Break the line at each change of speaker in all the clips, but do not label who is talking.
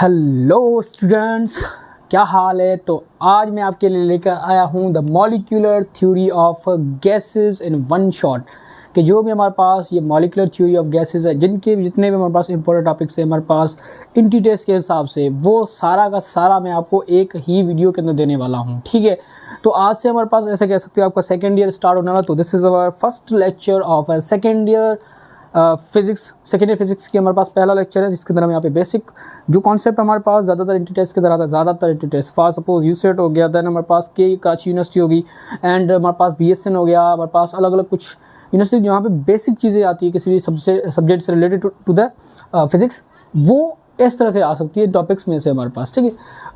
Hello students, क्या हाल है। तो आज मैं आपके लिए लेकर आया हूँ the molecular theory of gases in one shot. कि जो भी हमारे पास ये मॉलिक्यूलर थ्योरी ऑफ गैसेस है, जिनके जितने भी हमारे पास इंपॉर्टेंट टॉपिक्स है हमारे पास इंटीटेस्ट के हिसाब से, वो सारा का सारा मैं आपको एक ही वीडियो के अंदर देने वाला हूँ। ठीक है, तो आज से हमारे पास ऐसे कह सकते हो आपका सेकेंड ईयर स्टार्ट होने वाला। तो this is our first lecture of second year physics. Second year physics की हमारे पास पहला लेक्चर है, जिसके अंदर हम यहाँ पे बेसिक जो कॉन्सेप्ट हमारे पास ज़्यादातर इंटी टेस्ट के अंदर आता है, ज़्यादातर इंटी टेस्ट फॉर सपोज यूसेट हो गया, देन हमारे पास के कराची यूनिवर्सिटी होगी, एंड हमारे पास BSN हो गया, हमारे पास अलग अलग कुछ यूनिवर्सिटी जहाँ पे बेसिक चीज़ें आती है किसी भी सब्जेक्ट से रिलेटेड टू द फिजिक्स, वो इस तरह से आ सकती है टॉपिक्स में से हमारे पास। ठीक है,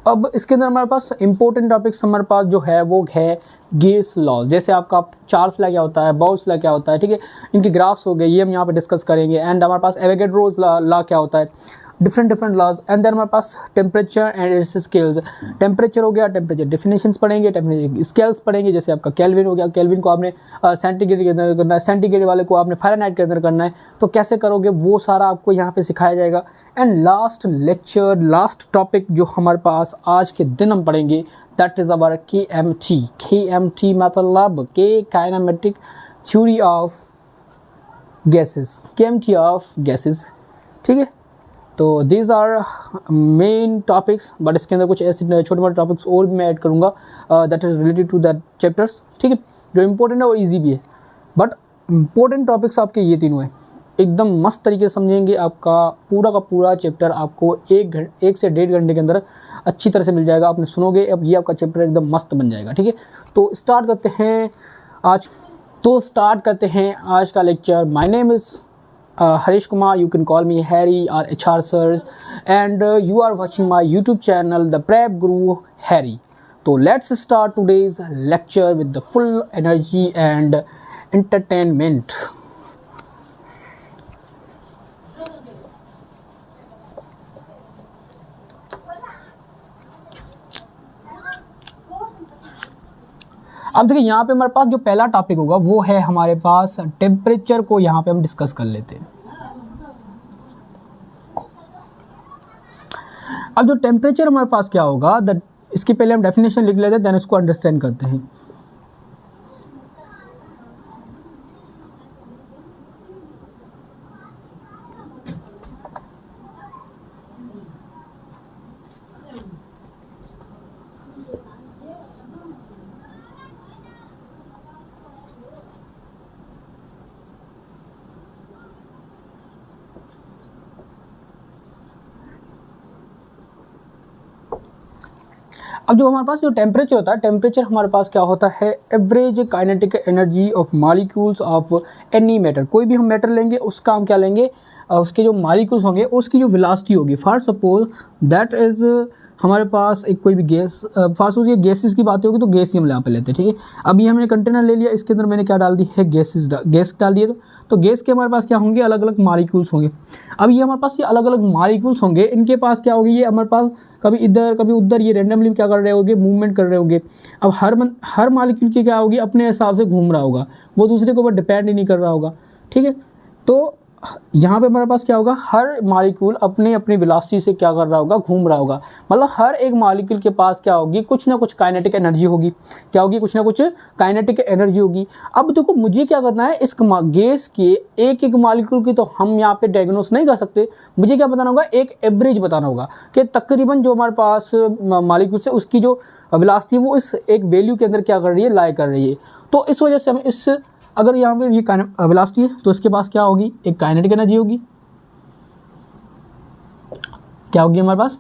अब इसके अंदर हमारे पास इंपॉर्टेंट टॉपिक्स हमारे पास जो है वो है गेस लॉज। जैसे आपका चार्ल्स लॉ क्या होता है, बाउल्स लॉ क्या होता है, ठीक है, इनके ग्राफ्स हो गए, ये हम यहाँ पे डिस्कस करेंगे। एंड हमारे पास एवोगैड्रोस लॉ क्या होता है, डिफरेंट लॉज। एंड देन हमारे पास temperature and its scales. Temperature हो गया, टेम्परेचर डिफिनेशंस पढ़ेंगे, टेम्परेचर स्केल्स पढ़ेंगे। जैसे आपका केल्विन हो गया, केल्विन को आपने सेंटीग्रेड के अंदर करना है, सेंटीग्रेड वाले को आपने फ़ारेनहाइट के अंदर करना है, तो कैसे करोगे वो सारा आपको यहाँ पे सिखाया जाएगा। And last lecture, last topic जो हमारे पास आज के दिन हम पढ़ेंगे, that is our KMT। KMT मतलब के kinematic theory of gases, KMT of gases. ठीक है, तो these are main topics, but इसके अंदर कुछ ऐसे छोटे मोटे टॉपिक्स और भी मैं ऐड करूँगा that is related to that chapters. ठीक है, जो इंपॉर्टेंट है वो ईजी भी है, बट इंपॉर्टेंट टॉपिक्स आपके ये तीनों हैं। एकदम मस्त तरीके से समझेंगे, आपका पूरा का पूरा चैप्टर आपको 1 से 1.5 घंटे के अंदर अच्छी तरह से मिल जाएगा। आपने सुनोगे, अब ये आपका चैप्टर एकदम मस्त बन जाएगा। ठीक है, तो स्टार्ट करते हैं आज का lecture. My name is Harish Kumar, you can call me Harry or HR Sirs, and you are watching my YouTube channel, The Prep Guru Harry. So let's start today's lecture with the full energy and entertainment. अब देखिए, यहाँ पे हमारे पास जो पहला topic होगा वो है हमारे पास टेम्परेचर को यहाँ पे हम डिस्कस कर लेते हैं। अब जो टेम्परेचर हमारे पास क्या होगा, इसकी पहले हम डेफिनेशन लिख लेते हैं, देन इसको अंडरस्टैंड करते हैं। अब जो हमारे पास जो टेम्परेचर होता है, टेम्परेचर हमारे पास क्या होता है, average kinetic energy of molecules of any matter. कोई भी हम मैटर लेंगे, उसका हम क्या लेंगे, उसके जो मॉलिक्यूल्स होंगे उसकी जो वेलोसिटी होगी। फॉर सपोज दैट इज हमारे पास एक कोई भी गैस, फॉर सपोज ये गैसेस की बात होगी तो गैस ही हम यहाँ पे लेते हैं। ठीक है, अब ये हमने कंटेनर ले लिया, इसके अंदर मैंने क्या डाल दी है, गैस डाल दिए। तो गैस के हमारे पास क्या होंगे, अलग अलग मॉलिक्यूल्स होंगे। अब ये हमारे पास ये अलग अलग मॉलिक्यूल्स होंगे, इनके पास क्या होगी, ये हमारे पास कभी इधर कभी उधर, ये रैंडमली क्या कर रहे होंगे, मूवमेंट कर रहे होंगे। अब हर मॉलिक्यूल की क्या होगी, अपने हिसाब से घूम रहा होगा, वो दूसरे के ऊपर डिपेंड ही नहीं कर रहा होगा। ठीक है, तो यहाँ पे हमारे पास क्या होगा, हर मॉलिक्यूल अपनी अपनी वेलोसिटी से क्या कर रहा होगा, घूम रहा होगा। मतलब हर एक मॉलिक्यूल के पास क्या होगी, कुछ ना कुछ काइनेटिक एनर्जी होगी। क्या होगी, कुछ ना कुछ काइनेटिक एनर्जी होगी। अब देखो, मुझे क्या करना है, इस गैस के एक एक मॉलिक्यूल की तो हम यहाँ पे डायग्नोस नहीं कर सकते। मुझे क्या बताना होगा, एक एवरेज बताना होगा कि तकरीबन जो हमारे पास मॉलिक्यूल है उसकी जो वेलोसिटी वो इस एक वैल्यू के अंदर क्या कर रही है, लाई कर रही है। तो इस वजह से हम इस, अगर यहाँ पे ये वेलोसिटी है तो इसके पास क्या होगी, एक काइनेटिक एनर्जी होगी। क्या होगी हमारे पास,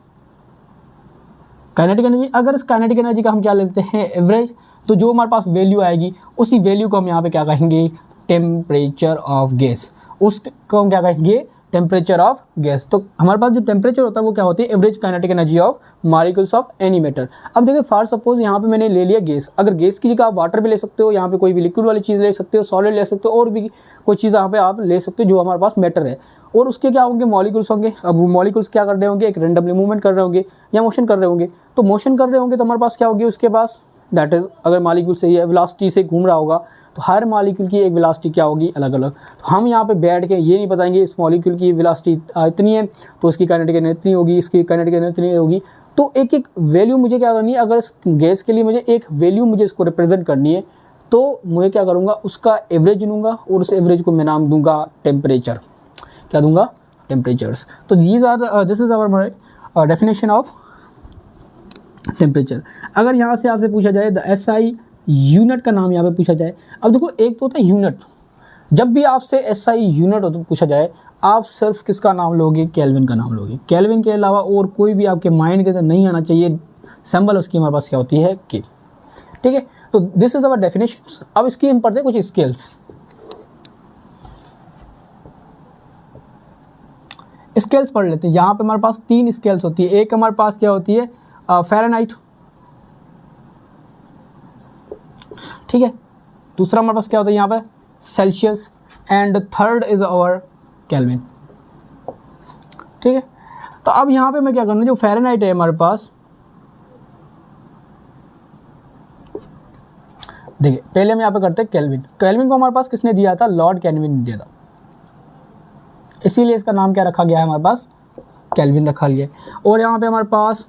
काइनेटिक एनर्जी। अगर इस काइनेटिक एनर्जी का हम क्या लेते हैं, एवरेज, तो जो हमारे पास वैल्यू आएगी उसी वैल्यू को हम यहाँ पे क्या कहेंगे, टेम्परेचर ऑफ गैस। उसको हम क्या कहेंगे, टेम्परेचर ऑफ गैस। तो हमारे पास जो टेम्परेचर होता है वो क्या होती है, average kinetic energy of molecules of any matter. अब देखिए, फॉर सपोज यहाँ पे मैंने ले लिया गैस। अगर गैस की जगह आप वाटर भी ले सकते हो, यहाँ पे कोई भी लिक्विड वाली चीज़ ले सकते हो, सॉलिड ले सकते हो, और भी कोई चीज़ यहाँ पे आप ले सकते हो जो हमारे पास मैटर है। और उसके क्या होंगे, मॉलिक्यूल्स होंगे। अब वो मॉलिक्यूल्स क्या कर रहे होंगे, एक रेंडमली मूवमेंट कर रहे होंगे या मोशन कर रहे होंगे। तो मोशन कर रहे होंगे तो हमारे पास क्या होगी, उसके पास दैट इज, अगर मॉलिक्यूल से ही वेलोसिटी से घूम रहा होगा तो हर मॉलिक्यूल की एक वेलोसिटी क्या होगी, अलग अलग। तो हम यहाँ पे बैठ के ये नहीं बताएंगे इस मॉलिक्यूल की वेलोसिटी इतनी है तो इसकी काइनेटिक एनर्जी इतनी होगी, इसकी काइनेटिक एनर्जी इतनी होगी। तो एक एक वैल्यू मुझे क्या करनी है, अगर इस गैस के लिए मुझे एक वैल्यू मुझे इसको रिप्रेजेंट करनी है तो मैं क्या करूँगा, उसका एवरेज लूँगा और उस एवरेज को मैं नाम दूंगा टेम्परेचर। क्या दूंगा, टेम्परेचर्स। तो this is our definition of temperature. अगर यहाँ से आपसे पूछा जाए द SI यूनिट का नाम यहाँ पे पूछा जाए, अब देखो एक तो होता है यूनिट, जब भी आपसे SI यूनिट हो तो पूछा जाए आप सिर्फ किसका नाम लोगे, केल्विन का नाम लोगे। केल्विन के अलावा और कोई भी आपके माइंड के अंदर नहीं आना चाहिए। सिंबल उसकी हमारे पास क्या होती है, के। ठीक है, तो दिस इज अवर डेफिनेशन। अब इसकी हम पढ़ते हैं कुछ स्केल्स। स्केल्स पढ़ लेते हैं। यहाँ पे हमारे पास 3 स्केल्स होती है। एक हमारे पास क्या होती है, फ़ारेनहाइट, ठीक है। दूसरा हमारे पास क्या होता है यहाँ पे, Celsius, and third is our Kelvin, ठीक है। तो अब यहाँ पे मैं क्या करना, जो फ़ारेनहाइट है हमारे पास, देखिए पहले हम यहाँ पे करते हैं केल्विन। केल्विन को हमारे पास किसने दिया था, लॉर्ड केल्विन ने दिया था, इसीलिए इसका नाम क्या रखा गया है, हमारे पास केल्विन रखा गया है। और यहाँ पे हमारे पास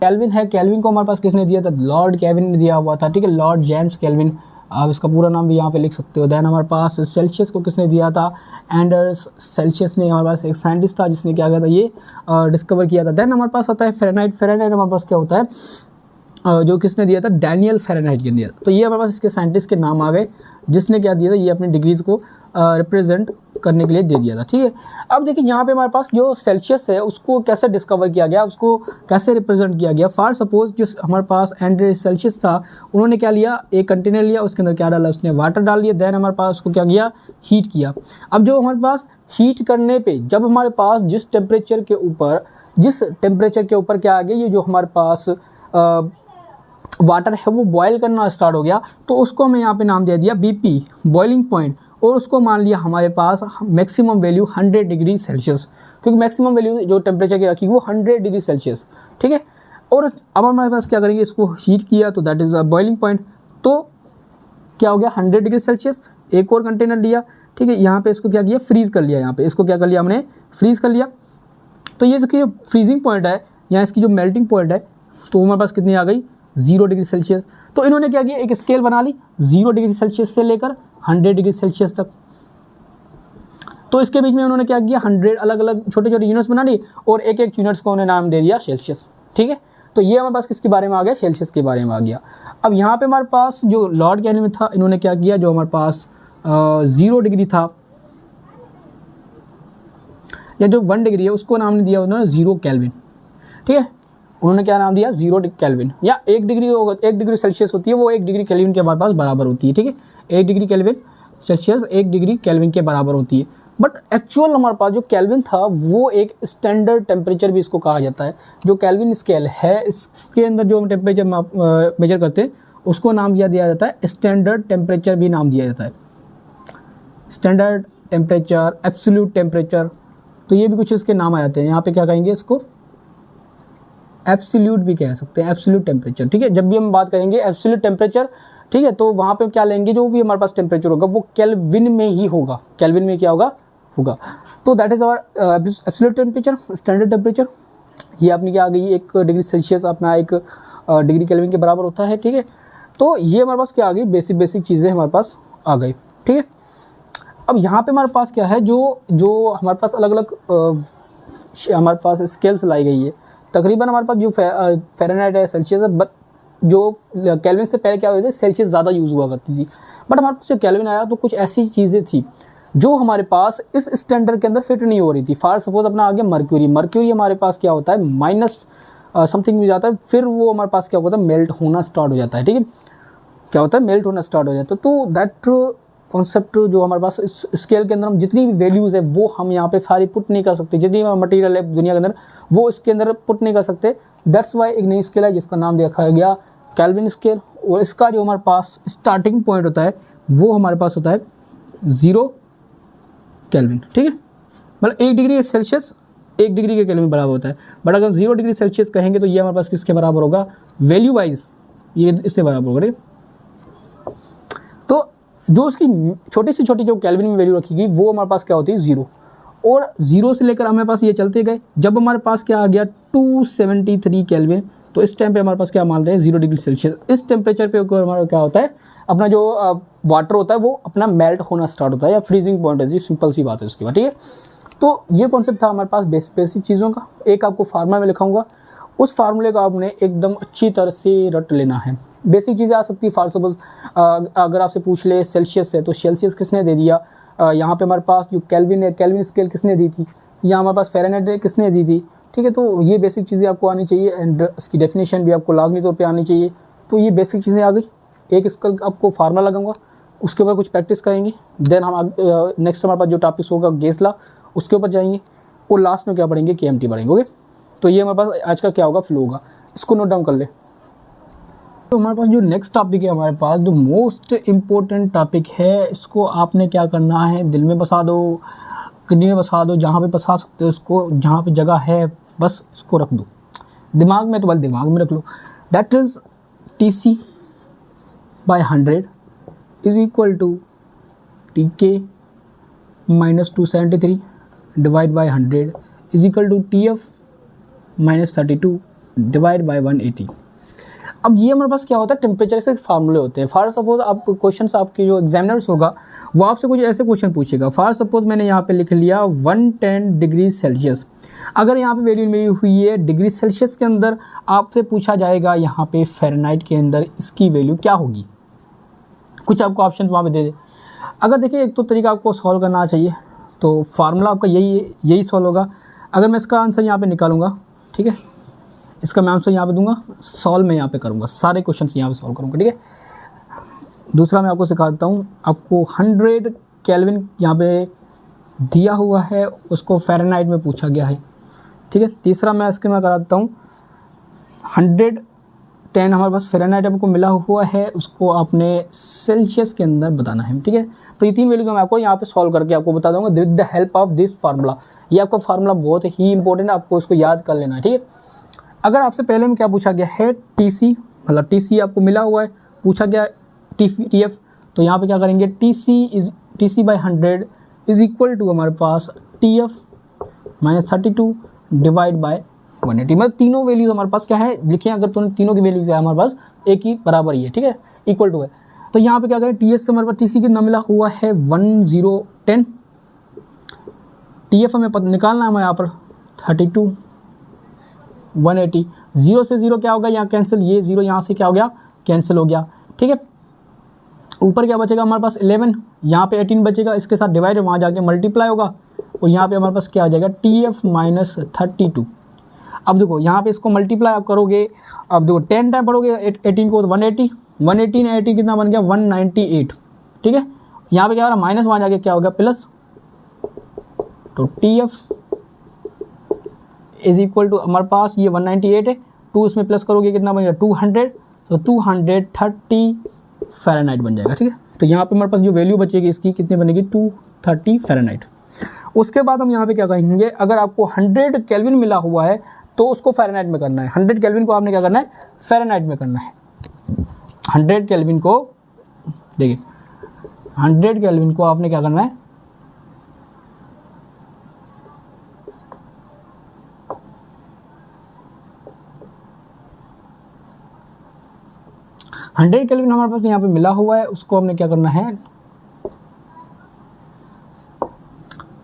केल्विन है, केल्विन को हमारे पास किसने दिया था, लॉर्ड केल्विन ने दिया हुआ था, ठीक है, लॉर्ड जेम्स केल्विन, आप इसका पूरा नाम भी यहाँ पे लिख सकते हो। देन हमारे पास सेल्सियस को किसने दिया था, एंडर्स सेल्सियस ने, हमारे पास एक साइंटिस्ट था जिसने क्या किया था, ये डिस्कवर किया था। देन हमारे पास आता है फ़ारेनहाइट। फ़ारेनहाइट हमारे पास क्या होता है, जो किसने दिया था, डैनियल फ़ारेनहाइट ने दिया था। तो ये हमारे पास इसके साइंटिस्ट के नाम आ गए जिसने क्या दिया था, ये अपनी डिग्रीज़ को रिप्रेजेंट करने के लिए दे दिया था, ठीक है। अब देखिए यहाँ पे हमारे पास जो सेल्सियस है उसको कैसे डिस्कवर किया गया, उसको कैसे रिप्रेजेंट किया गया। फॉर सपोज जो हमारे पास एंड्रे सेल्सियस था, उन्होंने क्या लिया, एक कंटेनर लिया, उसके अंदर क्या डाला, उसने वाटर डाल दिया। देन हमारे पास उसको क्या किया, हीट किया। अब जो हमारे पास हीट करने पे जब हमारे पास जिस टेम्परेचर के ऊपर क्या आ गया, ये जो हमारे पास वाटर है वो बॉयल करना स्टार्ट हो गया, तो उसको हमें यहाँ पे नाम दे दिया BP, बॉइलिंग पॉइंट, और उसको मान लिया हमारे पास मैक्सिमम वैल्यू 100 डिग्री सेल्सियस, क्योंकि मैक्सिमम वैल्यू जो टेम्परेचर की रखी वो 100 डिग्री सेल्सियस, ठीक है। और अब हमारे पास क्या करेंगे, इसको हीट किया तो that is a boiling point, तो क्या हो गया 100 डिग्री सेल्सियस। एक और कंटेनर लिया, ठीक है, यहाँ पे इसको क्या किया, फ्रीज कर लिया, यहाँ पे इसको क्या कर लिया, हमने फ्रीज कर लिया। तो ये इसकी जो फ्रीजिंग पॉइंट है या इसकी जो मेल्टिंग पॉइंट है, तो हमारे पास कितनी आ गई, 0 डिग्री सेल्सियस। तो इन्होंने क्या किया, एक स्केल बना ली 0 डिग्री सेल्सियस से लेकर 100 डिग्री सेल्सियस तक। तो इसके बीच में उन्होंने क्या किया, 100 अलग अलग छोटे छोटे यूनिट्स बना ली और एक एक यूनिट्स को उन्होंने नाम दे दिया सेल्सियस, ठीक है। तो ये हमारे पास किसके बारे में आ गया, सेल्सियस के बारे में आ गया। अब यहाँ पे हमारे पास जो लॉर्ड केल्विन में था, इन्होंने क्या किया, जो हमारे पास 0 डिग्री था या जो 1 डिग्री है उसको नाम दिया उन्होंने 0 केल्विन, ठीक है। उन्होंने क्या नाम दिया, 0 केल्विन, या 1 डिग्री सेल्सियस होती है वो 1 डिग्री केल्विन के हमारे पास बराबर होती है, ठीक है। 1 degree kelvin Celsius 1 degree kelvin के बराबर होती है। बट एक्चुअल हमारे पास जो केल्विन था वो एक स्टैंडर्ड टेम्परेचर भी इसको कहा जाता है। जो केल्विन स्केल है इसके अंदर जो हम टेम्परेचर मेजर करते हैं उसको नाम दिया जाता है स्टैंडर्ड टेम्परेचर, भी नाम दिया जाता है स्टैंडर्ड टेम्परेचर, एब्सोल्यूट टेम्परेचर, तो ये भी कुछ इसके नाम आ जाते हैं। यहाँ पे क्या कहेंगे, इसको एब्सोल्यूट भी कह सकते हैं, एब्सोल्यूट टेम्परेचर, ठीक है। जब भी हम बात करेंगे एब्सोल्यूट टेम्परेचर, ठीक है, तो वहाँ पे क्या लेंगे, जो भी हमारे पास टेम्परेचर होगा वो केल्विन में ही होगा, केल्विन में क्या होगा। तो that is our absolute temperature, standard temperature. ये अपनी क्या आ गई, 1 डिग्री सेल्सियस अपना 1 डिग्री केल्विन के बराबर होता है, ठीक है। तो ये हमारे पास क्या आ गई, बेसिक चीज़ें हमारे पास आ गई, ठीक है। अब यहाँ पे हमारे पास क्या है, जो हमारे पास अलग अलग हमारे पास स्केल्स लाई गई है। तकरीबन हमारे पास जो फ़ारेनहाइट है, सेल्सियस है, बट जो केल्विन से पहले क्या होते थे, सेल्सियस ज़्यादा यूज़ हुआ करती थी। बट हमारे पास जो केल्विन आया तो कुछ ऐसी चीज़ें थी जो हमारे पास इस स्टैंडर्ड के अंदर फिट नहीं हो रही थी। फॉर सपोज अपना आ गया मर्क्यूरी हमारे पास क्या होता है, माइनस समथिंग भी जाता है, फिर वो हमारे पास क्या होता है, मेल्ट होना स्टार्ट हो जाता है, ठीक है। क्या होता है, मेल्ट होना स्टार्ट हो जाता है। तो दैट कॉन्सेप्ट जो हमारे पास इस स्केल के अंदर हम जितनी भी वैल्यूज़ है वो हम यहाँ पे सारी पुट नहीं कर सकते, जितनी मटेरियल है दुनिया के अंदर वो इसके अंदर पुट नहीं कर सकते। दैट्स वाई एक नई स्केल है जिसका नाम देखा गया केल्विन स्केल, और इसका जो हमारे पास स्टार्टिंग पॉइंट होता है वो हमारे पास होता है 0 केल्विन, ठीक है। मतलब 1 डिग्री सेल्सियस 1 डिग्री के केल्विन बराबर होता है। बट अगर 0 डिग्री सेल्सियस कहेंगे तो ये हमारे पास किसके बराबर होगा, वैल्यू वाइज ये इससे बराबर होगा, ठीक है। तो जो उसकी छोटी से छोटी जो केल्विन में वैल्यू रखी गई वो हमारे पास क्या होती है 0, और 0 से लेकर हमारे पास ये चलते गए, जब हमारे पास क्या आ गया 273 केल्विन, तो इस टाइम पे हमारे पास क्या मानते हैं 0 डिग्री सेल्सियस। इस टेम्परेचर पे हमारा क्या होता है, अपना जो वाटर होता है वो अपना मेल्ट होना स्टार्ट होता है, या फ्रीजिंग पॉइंट है जी, सिंपल सी बात है उसकी बात, ठीक है। तो ये कॉन्सेप्ट था हमारे पास बेसिक चीज़ों का। एक आपको फार्मूला में लिखाऊंगा, उस फार्मूले को आपने एकदम अच्छी तरह से रट लेना है। बेसिक चीज़ें आ सकती है, फॉर सपोज अगर आपसे पूछ ले सेल्सियस है तो सेल्सियस किसने दे दिया, यहाँ पे हमारे पास जो केल्विन है, केल्विन स्केल किसने दी थी, यहाँ हमारे पास फ़ारेनहाइट किसने दी थी, ठीक है। तो ये बेसिक चीज़ें आपको आनी चाहिए, एंड इसकी डेफिनेशन भी आपको लाजमी तौर पे आनी चाहिए। तो ये बेसिक चीज़ें आ गई। एक इसका आपको फार्मूला लगाऊंगा, उसके ऊपर कुछ प्रैक्टिस करेंगे, देन हम नेक्स्ट हमारे पास जो टॉपिक होगा गैस लॉ, उसके ऊपर जाएंगे, और लास्ट में क्या पढ़ेंगे KMT पढ़ेंगे। ओके, तो ये हमारे पास आज का क्या होगा फ्लो होगा, इसको नोट डाउन कर ले। तो हमारे पास जो नेक्स्ट टॉपिक है, हमारे पास जो मोस्ट इम्पोर्टेंट टॉपिक है, इसको आपने क्या करना है, दिल में बसा दो, किडनी में बसा दो, जहाँ पे बसा सकते हो इसको, जहाँ पे जगह है बस इसको रख दो दिमाग में, तो बस दिमाग में रख लो। That is TC by 100 is equal to TK minus 273 divide by 100 is equal to TF minus 32 divide by 180। अब ये हमारे पास क्या होता है, टेम्परेचर से फार्मूले होते हैं। फॉर सपोज आप क्वेश्चन आपके जो एग्जामिनर्स होगा वो आपसे कुछ ऐसे क्वेश्चन पूछेगा। फॉर सपोज मैंने यहाँ पे लिख लिया 110 डिग्री सेल्सियस, अगर यहाँ पे वैल्यू मेरी हुई है डिग्री सेल्सियस के अंदर, आपसे पूछा जाएगा यहाँ पे फ़ारेनहाइट के अंदर इसकी वैल्यू क्या होगी, कुछ आपको ऑप्शन वहाँ पे दे दे। अगर देखिए एक तो तरीका आपको सॉल्व करना चाहिए, तो फार्मूला आपका यही सॉल्व होगा। अगर मैं इसका आंसर यहाँ पे निकालूंगा, ठीक है, इसका मैं आंसर यहाँ पे दूंगा, सॉल्व मैं यहाँ पे करूँगा, सारे क्वेश्चन यहाँ पे सॉल्व करूँगा, ठीक है। दूसरा मैं आपको सिखा देता हूँ, आपको 100 केल्विन यहाँ पे दिया हुआ है, उसको फ़ारेनहाइट में पूछा गया है, ठीक है। तीसरा मैं इसके में करा देता हूँ 110 हमारे पास फ़ारेनहाइट आपको मिला हुआ है, उसको आपने सेल्सियस के अंदर बताना है, ठीक है। तो ये 3 वैल्यूज मैं आपको यहाँ पे सॉल्व करके आपको बता दूंगा with the help of this formula. ये आपका फार्मूला बहुत ही इंपॉर्टेंट है, आपको इसको याद कर लेना है, ठीक है। अगर आपसे पहले में क्या पूछा गया है TC, मतलब TC आपको मिला हुआ है, पूछा गया TF, तो यहाँ पे क्या करेंगे TC by 100 is equal to हमारे पास TF minus 32 डिवाइड बाय 180। मतलब तीनों वैल्यूज हमारे पास क्या है लिखे, अगर तुमने तीनों की वैल्यू क्या है हमारे पास एक ही बराबर ही है, ठीक है, इक्वल टू है। तो यहाँ पे क्या करें, TS से हमारे पास TC कितना मिला हुआ है 1010, TF हमें निकालना है, हमें यहाँ पर 32 180, 0 से 0 क्या होगा यहाँ कैंसिल, ये 0 यहाँ से क्या हो गया कैंसिल हो गया, ठीक है। ऊपर क्या बचेगा हमारे पास 11, यहाँ पे 18 बचेगा, इसके साथ डिवाइड वहाँ जाके मल्टीप्लाई होगा, और यहाँ पे हमारे पास क्या आ जाएगा TF minus 32। अब देखो यहाँ पे इसको मल्टीप्लाई आप करोगे, अब देखो 10 टाइम पढ़ोगे 18 को, तो 180 ने 80 कितना बन गया 198, ठीक है। यहाँ पे क्या हो रहा है माइनस, वहाँ जाके क्या हो गया प्लस, तो TF इज इक्वल टू हमारे पास ये 198 है, 2 इसमें प्लस करोगे कितना बनेगा 200, तो 230 फ़ारेनहाइट बन जाएगा, ठीक है। तो यहाँ पे हमारे पास जो वैल्यू बचेगी इसकी कितनी बनेगी 230 फ़ारेनहाइट। उसके बाद हम यहाँ पे क्या कहेंगे, अगर आपको 100 केल्विन मिला हुआ है तो उसको फ़ारेनहाइट में करना है, 100 केल्विन को आपने क्या करना है फ़ारेनहाइट में करना है। 100 केल्विन को देखिए, 100 केल्विन को आपने क्या करना है, हंड्रेड केल्विन हमारे पास यहाँ पे मिला हुआ है, उसको हमने क्या करना है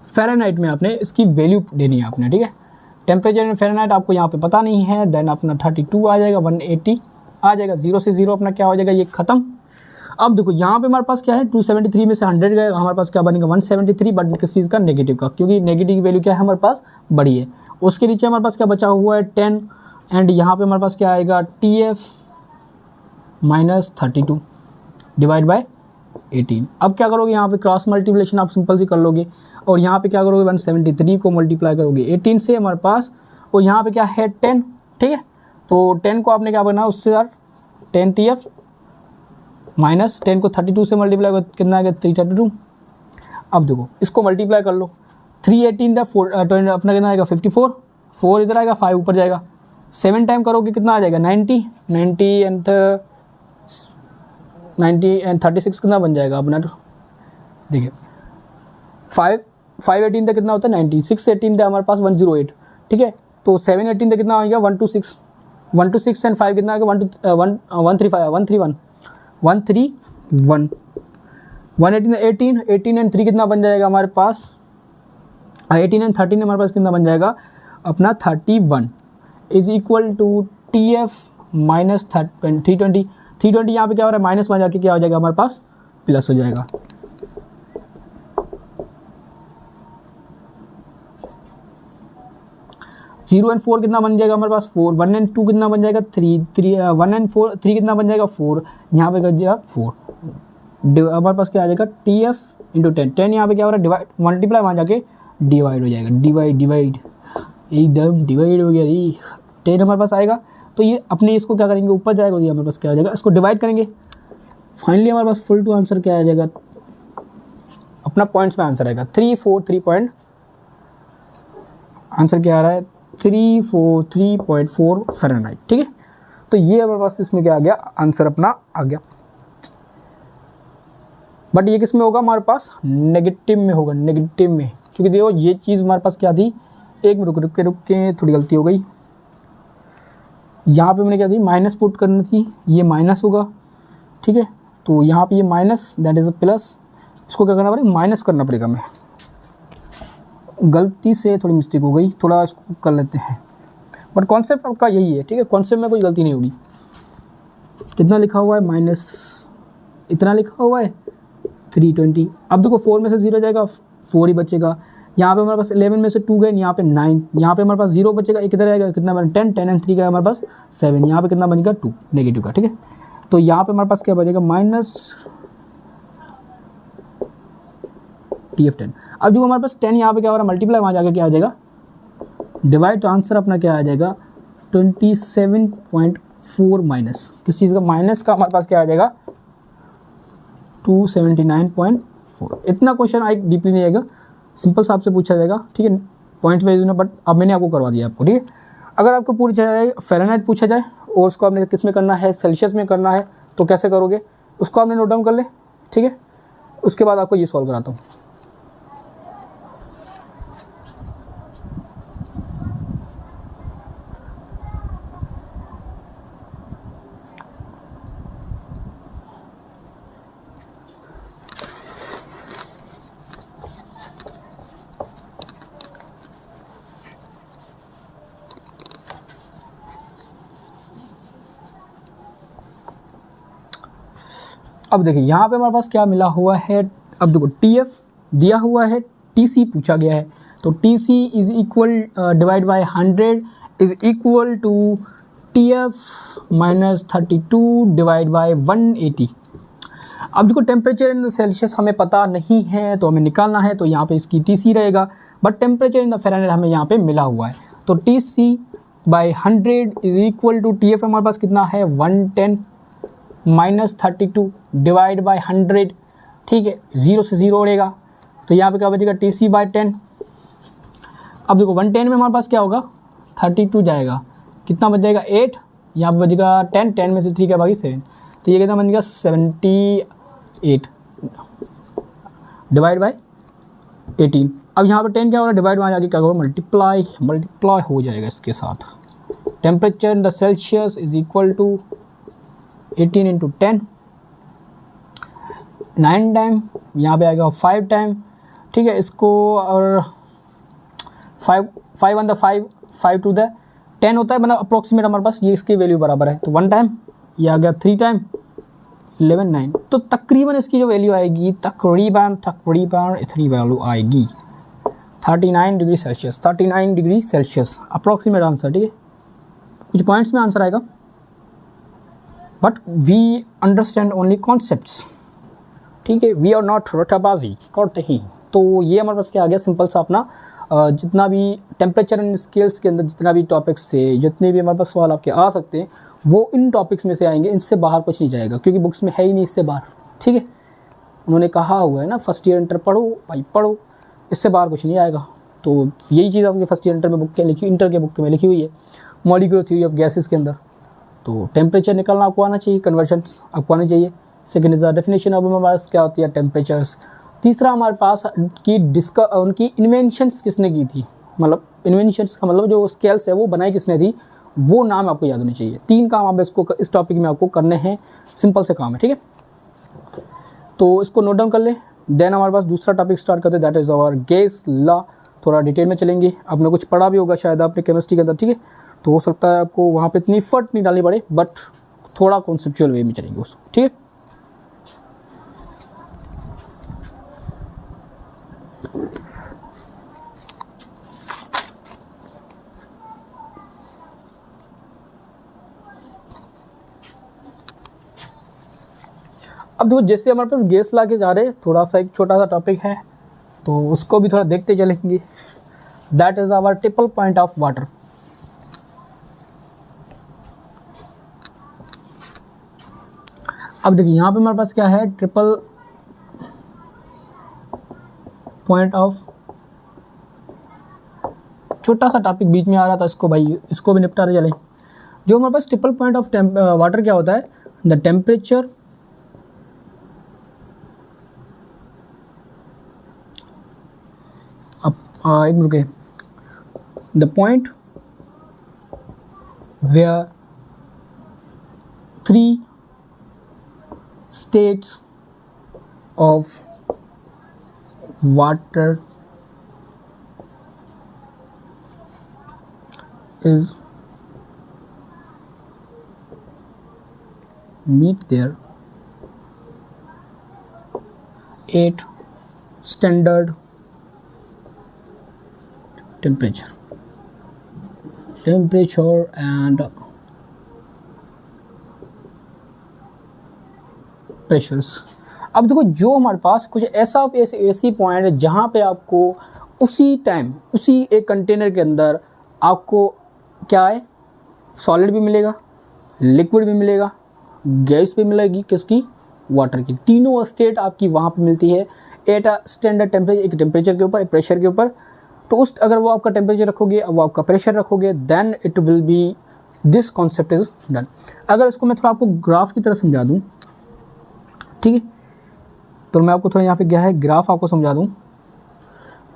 फ़ारेनहाइट में आपने इसकी वैल्यू देनी है आपने, ठीक है। टेम्परेचर इन फ़ारेनहाइट आपको यहाँ पे पता नहीं है, देन अपना 32 आ जाएगा, 180 आ जाएगा, 0 से 0 अपना क्या हो जाएगा ये ख़त्म। अब देखो यहाँ पे हमारे पास क्या है 273 में से 100 गए, हमारे पास क्या बनेगा 173, बट किस चीज़ का नेगेटिव का, क्योंकि नेगेटिव की वैल्यू क्या है हमारे पास बड़ी है। उसके नीचे हमारे पास क्या बचा हुआ है 10, एंड यहाँ पे हमारे पास क्या आएगा TF minus 32 डिवाइड बाय 18। अब क्या करोगे यहाँ पे क्रॉस मल्टीप्लिकेशन आप सिंपल सी कर लोगे, और यहाँ पे क्या करोगे 173 को मल्टीप्लाई करोगे 18 से हमारे पास, और यहाँ पे क्या है 10, ठीक है। तो 10 को आपने क्या करना उससे यार 10 TF माइनस 10 को 32 से मल्टीप्लाई कर कितना आएगा 332। अब देखो इसको मल्टीप्लाई कर लो, 318 अपना कितना आएगा 54, 4 इधर आएगा 5 ऊपर जाएगा, 7 टाइम करोगे कितना आ जाएगा 90 एंड 90 एंड 36 कितना बन जाएगा अपना, देखिए 518 तक कितना होता है 90, 618 था हमारे पास 108, ठीक है। तो 718 तक कितना आएगा 126, 126 एंड 5 कितना आएगा 131, 131, 18 एंड 3 कितना बन जाएगा हमारे पास, 18 एंड 13 हमारे पास कितना बन जाएगा अपना 31 is equal to TF minus 320, 320 यहाँ पे क्या हो रहा है माइनस में जाके क्या हो जाएगा हमारे पास प्लस हो जाएगा। जीरो एंड 4 कितना बन जाएगा हमारे पास 4, 1 एंड 2 कितना बन जाएगा 3, 1 एंड 4 3 कितना बन जाएगा 4, यहाँ पे कर जाएगा 4, हमारे पास क्या आ जाएगा TF इंटू 10, 10 यहाँ पे क्या हो रहा है डिवाइड मल्टीप्लाई वहाँ जाके डिवाइड हो जाएगा, डिवाइड एकदम डिवाइड हो गया जी, 10 हमारे पास आएगा। तो ये अपने इसको क्या करेंगे ऊपर जाएगा, ये हमारे पास क्या आ जाएगा इसको डिवाइड करेंगे, फाइनली हमारे पास फुल टू आंसर क्या आ जाएगा अपना पॉइंट्स में आंसर आएगा 343 पॉइंट, आंसर क्या आ रहा है 343.4 फ़ारेनहाइट, ठीक है। तो ये हमारे पास इसमें क्या आ गया आंसर अपना आ गया, बट ये किस में होगा हमारे पास नेगेटिव में होगा, नेगेटिव में, क्योंकि देखो ये चीज़ हमारे पास क्या थी, एक में रुक के थोड़ी गलती हो गई, यहाँ पे मैंने क्या थी माइनस पुट करनी थी, ये माइनस होगा, ठीक है। तो यहाँ पे ये minus that is a plus, इसको क्या करना पड़ेगा माइनस करना पड़ेगा, मैं गलती से थोड़ी मिस्टेक हो गई, थोड़ा इसको कर लेते हैं, बट कॉन्सेप्ट आपका यही है, ठीक है, कॉन्सेप्ट में कोई गलती नहीं होगी। कितना लिखा हुआ है माइनस इतना लिखा हुआ है 320, अब देखो 4 में से 0 जाएगा 4 ही बचेगा, यहाँ पे हमारे पास 11 में से 2 गए, यहाँ पे 9, यहाँ पे हमारे पास 0 बचेगा, एक इधर आएगा कितना बना 10 एंड 3 का हमारे पास 7, यहाँ पे कितना बनेगा 2 नेगेटिव का, ठीक है। तो यहाँ पे हमारे पास क्या बचेगा माइनस TF10, अब जो हमारे पास 10 यहाँ पे क्या हो रहा है मल्टीप्लाई वहाँ जाकर क्या आ जाएगा डिवाइड, तो आंसर अपना क्या आ जाएगा 27.4 माइनस किस चीज़ का, माइनस का हमारे पास क्या आ जाएगा 279.4। इतना क्वेश्चन आई डीपली नहीं आएगा, सिंपल सा आपसे पूछा जाएगा, ठीक है, पॉइंट्स वेज ना, बट अब मैंने आपको करवा दिया आपको, ठीक है। अगर आपको पूछा जाए फ़ारेनहाइट पूछा जाए और उसको आपने किस में करना है सेल्सियस में करना है, तो कैसे करोगे उसको आपने नोट डाउन कर ले, ठीक है। उसके बाद आपको ये सॉल्व कराता हूँ। अब देखिए यहाँ पे हमारे पास क्या मिला हुआ है, अब देखो TF दिया हुआ है, TC पूछा गया है, तो TC is equal divide by 100 is equal to TF minus 32 divide by 180। अब देखो टेम्परेचर इन सेल्सियस हमें पता नहीं है, तो हमें निकालना है, तो यहाँ पे इसकी TC रहेगा, but temperature in the Fahrenheit हमें यहाँ पे मिला हुआ है, तो TC by 100 is equal to TF हमारे पास कितना है 110 माइनस 32 डिवाइड बाय 100, ठीक है, 0 से 0 उड़ेगा, तो यहाँ पे क्या बचेगा TC बाय 10। अब देखो 110 में हमारे पास क्या होगा 32 जाएगा, कितना बच जाएगा 8, यहाँ पे बचेगा 10, 10 में से 3 क्या बाकी 7, तो ये कितना बन जाएगा 78 डिवाइड बाय 18। अब यहाँ पे 10 क्या हो रहा है डिवाइड वहाँ जाके क्या होगा मल्टीप्लाई हो जाएगा इसके साथ। Temperature in the Celsius is equal to 18 into 10, 9 time, यहाँ पे आएगा 5 टाइम, ठीक है, इसको और 5 ऑन द 5 टू द 10 होता है, मतलब अप्रोक्सीमेट हमारे पास ये इसकी वैल्यू बराबर है, तो 1 टाइम, ये आ गया 3 टाइम 11 9, तो तकरीबन इसकी जो वैल्यू आएगी तकरीबन इतनी वैल्यू आएगी 39 degree Celsius, 39 degree Celsius approximate answer, ठीक है। कुछ पॉइंट्स में आंसर आएगा, but we understand only concepts, ठीक है, वी आर नॉट रटाबाजी करते ही। तो ये हमारे पास क्या आ गया सिंपल सा अपना जितना भी टेम्परेचर एंड स्केल्स के अंदर जितना भी टॉपिक्स थे, जितने भी हमारे पास सवाल आपके आ सकते हैं वो इन टॉपिक्स में से आएंगे, इनसे बाहर कुछ नहीं जाएगा, क्योंकि बुक्स में है ही नहीं इससे बाहर, ठीक है। उन्होंने कहा हुआ है ना फर्स्ट ईयर इंटर पढ़ो भाई पढ़ो, इससे बाहर कुछ नहीं आएगा। तो यही चीज़ आपके फर्स्ट ईयर इंटर में इंटर के बुक में लिखी हुई है, मॉलिक्यूलर थ्योरी ऑफ गैसेस के अंदर। तो टेम्परेचर निकालना आपको आना चाहिए, कन्वर्जन्स आपको आनी चाहिए, second is the definition of हमारे पास क्या होती है टेम्परेचर्स। तीसरा हमारे पास की उनकी इन्वेंशंस किसने की थी, मतलब इन्वेंशंस का मतलब जो स्केल्स है वो बनाई किसने थी, वो नाम आपको याद होने चाहिए। 3 काम आप इसको इस टॉपिक में आपको करने हैं, सिंपल से काम है, ठीक है। तो इसको नोट डाउन कर ले। देन हमारे पास दूसरा टॉपिक स्टार्ट करते हैं, that is our gas law. थोड़ा डिटेल में चलेंगे, आपने कुछ पढ़ा भी होगा शायद आपने केमिस्ट्री के अंदर, ठीक है। तो हो सकता है आपको वहाँ पे इतनी एफर्ट नहीं डालनी पड़े, बट थोड़ा कॉन्सेप्चुअल वे में चलेंगे उसको, ठीक है। अब देखो जैसे हमारे पास गैस ला के जा रहे हैं, थोड़ा सा एक छोटा सा टॉपिक है तो उसको भी थोड़ा देखते चलेंगे। That is our triple point of water. अब देखिए यहाँ पे हमारे पास क्या है, ट्रिपल पॉइंट ऑफ, छोटा सा टॉपिक बीच में आ रहा था, इसको भाई इसको भी निपटाते चले। जो हमारे पास ट्रिपल पॉइंट ऑफ वाटर क्या होता है, द टेम्परेचर एक minute, the point where 3 states of water is meet their 8 standard temperature and pressures. अब देखो जो हमारे पास कुछ ऐसी पॉइंट है जहाँ पे आपको उसी टाइम उसी एक कंटेनर के अंदर आपको क्या है, सॉलिड भी मिलेगा, लिक्विड भी मिलेगा, गैस भी मिलेगी, किसकी, वाटर की। तीनों स्टेट आपकी वहाँ पे मिलती है एट अ स्टैंडर्ड टेम्परेचर, एक टेम्परेचर के ऊपर, एक प्रेशर के ऊपर। तो उस अगर वो आपका टेम्परेचर रखोगे, वो आपका प्रेशर रखोगे, then it will be, this concept is done. अगर इसको मैं थोड़ा आपको ग्राफ की तरह समझा दूँ, ठीक है, तो मैं आपको थोड़ा यहाँ पे क्या है ग्राफ आपको समझा दूँ।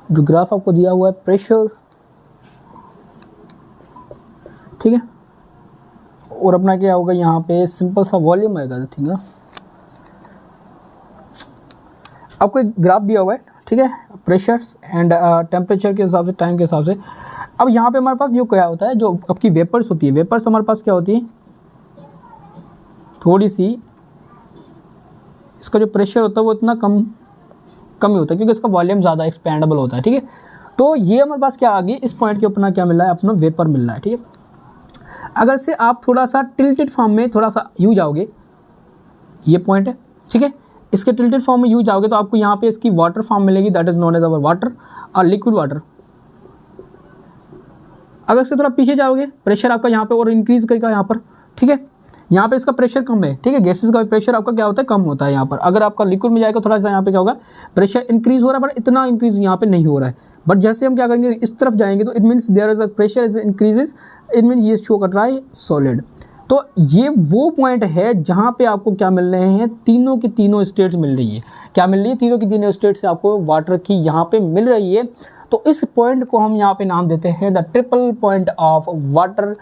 जो ग्राफ आपको दिया हुआ है प्रेशर, ठीक है, और अपना क्या होगा यहाँ पे सिंपल सा वॉल्यूम आएगा, ठीक है। आपको एक ग्राफ दिया हुआ है, ठीक है, प्रेशर एंड टेम्परेचर के हिसाब से, टाइम के हिसाब से। अब यहाँ पे हमारे पास जो क्या होता है, जो आपकी वेपर्स होती है, वेपर्स हमारे पास क्या होती है, थोड़ी सी, इसका जो प्रेशर होता है वो इतना कम ही होता है क्योंकि इसका वॉल्यूम ज़्यादा एक्सपेंडेबल होता है, ठीक है। तो ये हमारे पास क्या आ गई, इस पॉइंट के ऊपर क्या मिल रहा है, अपना वेपर मिल रहा है, ठीक है। अगर से आप थोड़ा सा टिल्टेड फॉर्म में थोड़ा सा यूँ जाओगे, ये पॉइंट है, ठीक है, इसके टिल्टेड फॉर्म में यूँ जाओगे तो आपको यहाँ पे इसकी वाटर फॉर्म मिलेगी, that is known as our water और लिक्विड वाटर। अगर इसके थोड़ा पीछे जाओगे, प्रेशर आपका यहाँ पे और इंक्रीज करेगा यहाँ पर, ठीक है, यहाँ पे इसका प्रेशर कम है, ठीक है, गैसेस का प्रेशर आपका क्या होता है, कम होता है यहाँ पर। अगर आपका लिक्विड में जाएगा थोड़ा सा यहाँ पे क्या होगा, प्रेशर इंक्रीज हो रहा है, बट इतना इंक्रीज यहाँ पे नहीं हो रहा है। बट जैसे हम क्या करेंगे, इस तरफ जाएंगे तो it means there is a pressure is increases, it mean ये शो कर रहा है सॉलिड। तो ये वो पॉइंट है जहाँ पे आपको क्या मिल रहे हैं, तीनों की तीनों स्टेट्स मिल रही है। क्या मिल रही है, तीनों की तीनों स्टेट्स आपको वाटर की यहाँ पे मिल रही है। तो इस पॉइंट को हम यहाँ पे नाम देते हैं the triple point of water.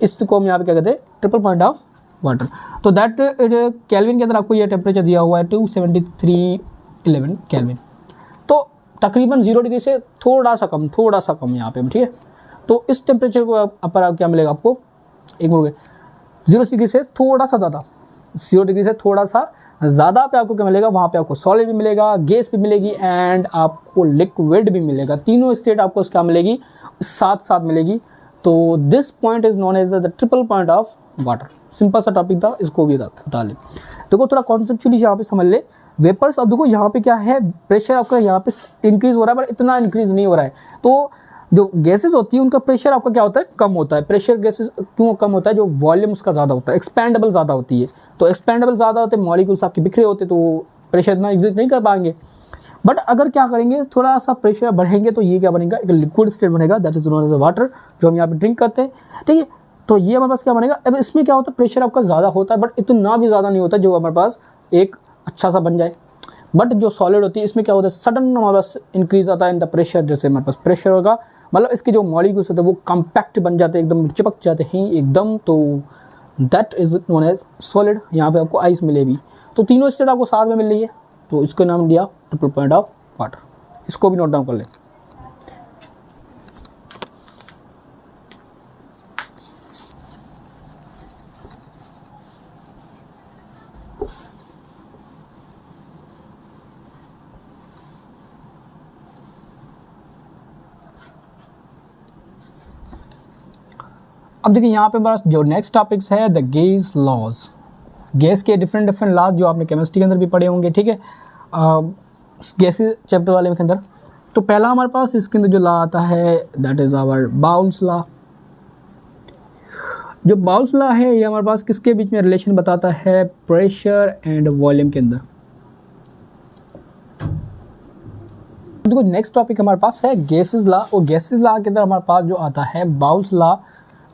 इसको हम यहाँ पे क्या कहते हैं, ट्रिपल पॉइंट ऑफ वाटर। तो दैट केल्विन के अंदर आपको ये टेम्परेचर दिया हुआ है 27311 केल्विन। तो तकरीबन 0 डिग्री से थोड़ा सा कम यहाँ पे, ठीक है। तो इस टेम्परेचर को अपर आप क्या मिलेगा आपको, एक मिनट, 0 डिग्री से थोड़ा सा ज़्यादा, 0 डिग्री से थोड़ा सा ज़्यादा पे आपको क्या मिलेगा, वहाँ पे आपको सॉलिड भी मिलेगा, गैस भी मिलेगी एंड आपको लिक्विड भी मिलेगा। तीनों स्टेट आपको क्या मिलेगी, साथ साथ मिलेगी। तो this point is known as the triple point of water. Simple सा टॉपिक था, इसको भी उठा ले। देखो थोड़ा कॉन्सेप्चुअली यहाँ पे समझ ले वेपर्स। अब देखो यहाँ पे क्या है, प्रेशर आपका यहाँ पे इंक्रीज हो रहा है, पर इतना इंक्रीज नहीं हो रहा है। तो जो गैसेस होती है उनका प्रेशर आपका क्या होता है, कम होता है। प्रेशर गैसेस क्यों कम होता है, जो वॉल्यूम उसका ज़्यादा होता है, एक्सपेंडेबल ज़्यादा होती है। तो एक्सपेंडेबल ज़्यादा होते हैं, मॉलिक्यूल्स आपके बिखरे होते, तो प्रेशर इतना एग्जिस्ट नहीं कर पाएंगे। बट अगर क्या करेंगे, थोड़ा सा प्रेशर बढ़ेंगे तो ये क्या बनेगा, एक लिक्विड स्टेट बनेगा, that is known as water, जो हम यहाँ पे ड्रिंक करते हैं, ठीक है। तो ये हमारे पास क्या बनेगा। अब इसमें क्या होता है, प्रेशर आपका ज़्यादा होता है बट इतना भी ज़्यादा नहीं होता जो हमारे पास एक अच्छा सा बन जाए। बट जो सॉलिड होती है इसमें क्या होता है, सडन हमारे पास इंक्रीज आता है इन द प्रेशर। जैसे हमारे पास प्रेशर होगा मतलब इसके जो मॉलिक्यूल्स होते हैं वो कॉम्पैक्ट बन जाते हैं, एकदम चिपक जाते हैं एकदम, तो that is known as solid. यहाँ पे आपको आइस मिलेगी। तो तीनों स्टेट आपको साथ में मिल रही है, तो इसको नाम दिया ट्रिपल पॉइंट ऑफ वाटर। इसको भी नोट डाउन कर ले। अब देखिए यहाँ पे बस जो नेक्स्ट टॉपिक्स है द गैस लॉज। गैस के डिफरेंट लॉज जो आपने केमिस्ट्री के अंदर भी पढ़े होंगे, ठीक है, गैस चैप्टर वाले के अंदर। तो पहला हमारे पास इसके अंदर जो लॉ आता है that is our Boyle's law. जो बाउल्स लॉ है ये हमारे पास किसके बीच में रिलेशन बताता है, प्रेशर एंड वॉल्यूम के अंदर। देखो नेक्स्ट टॉपिक हमारे पास है गैसेस लॉ, और गैसेस लॉ के अंदर हमारे पास जो आता है बाउल्स लॉ।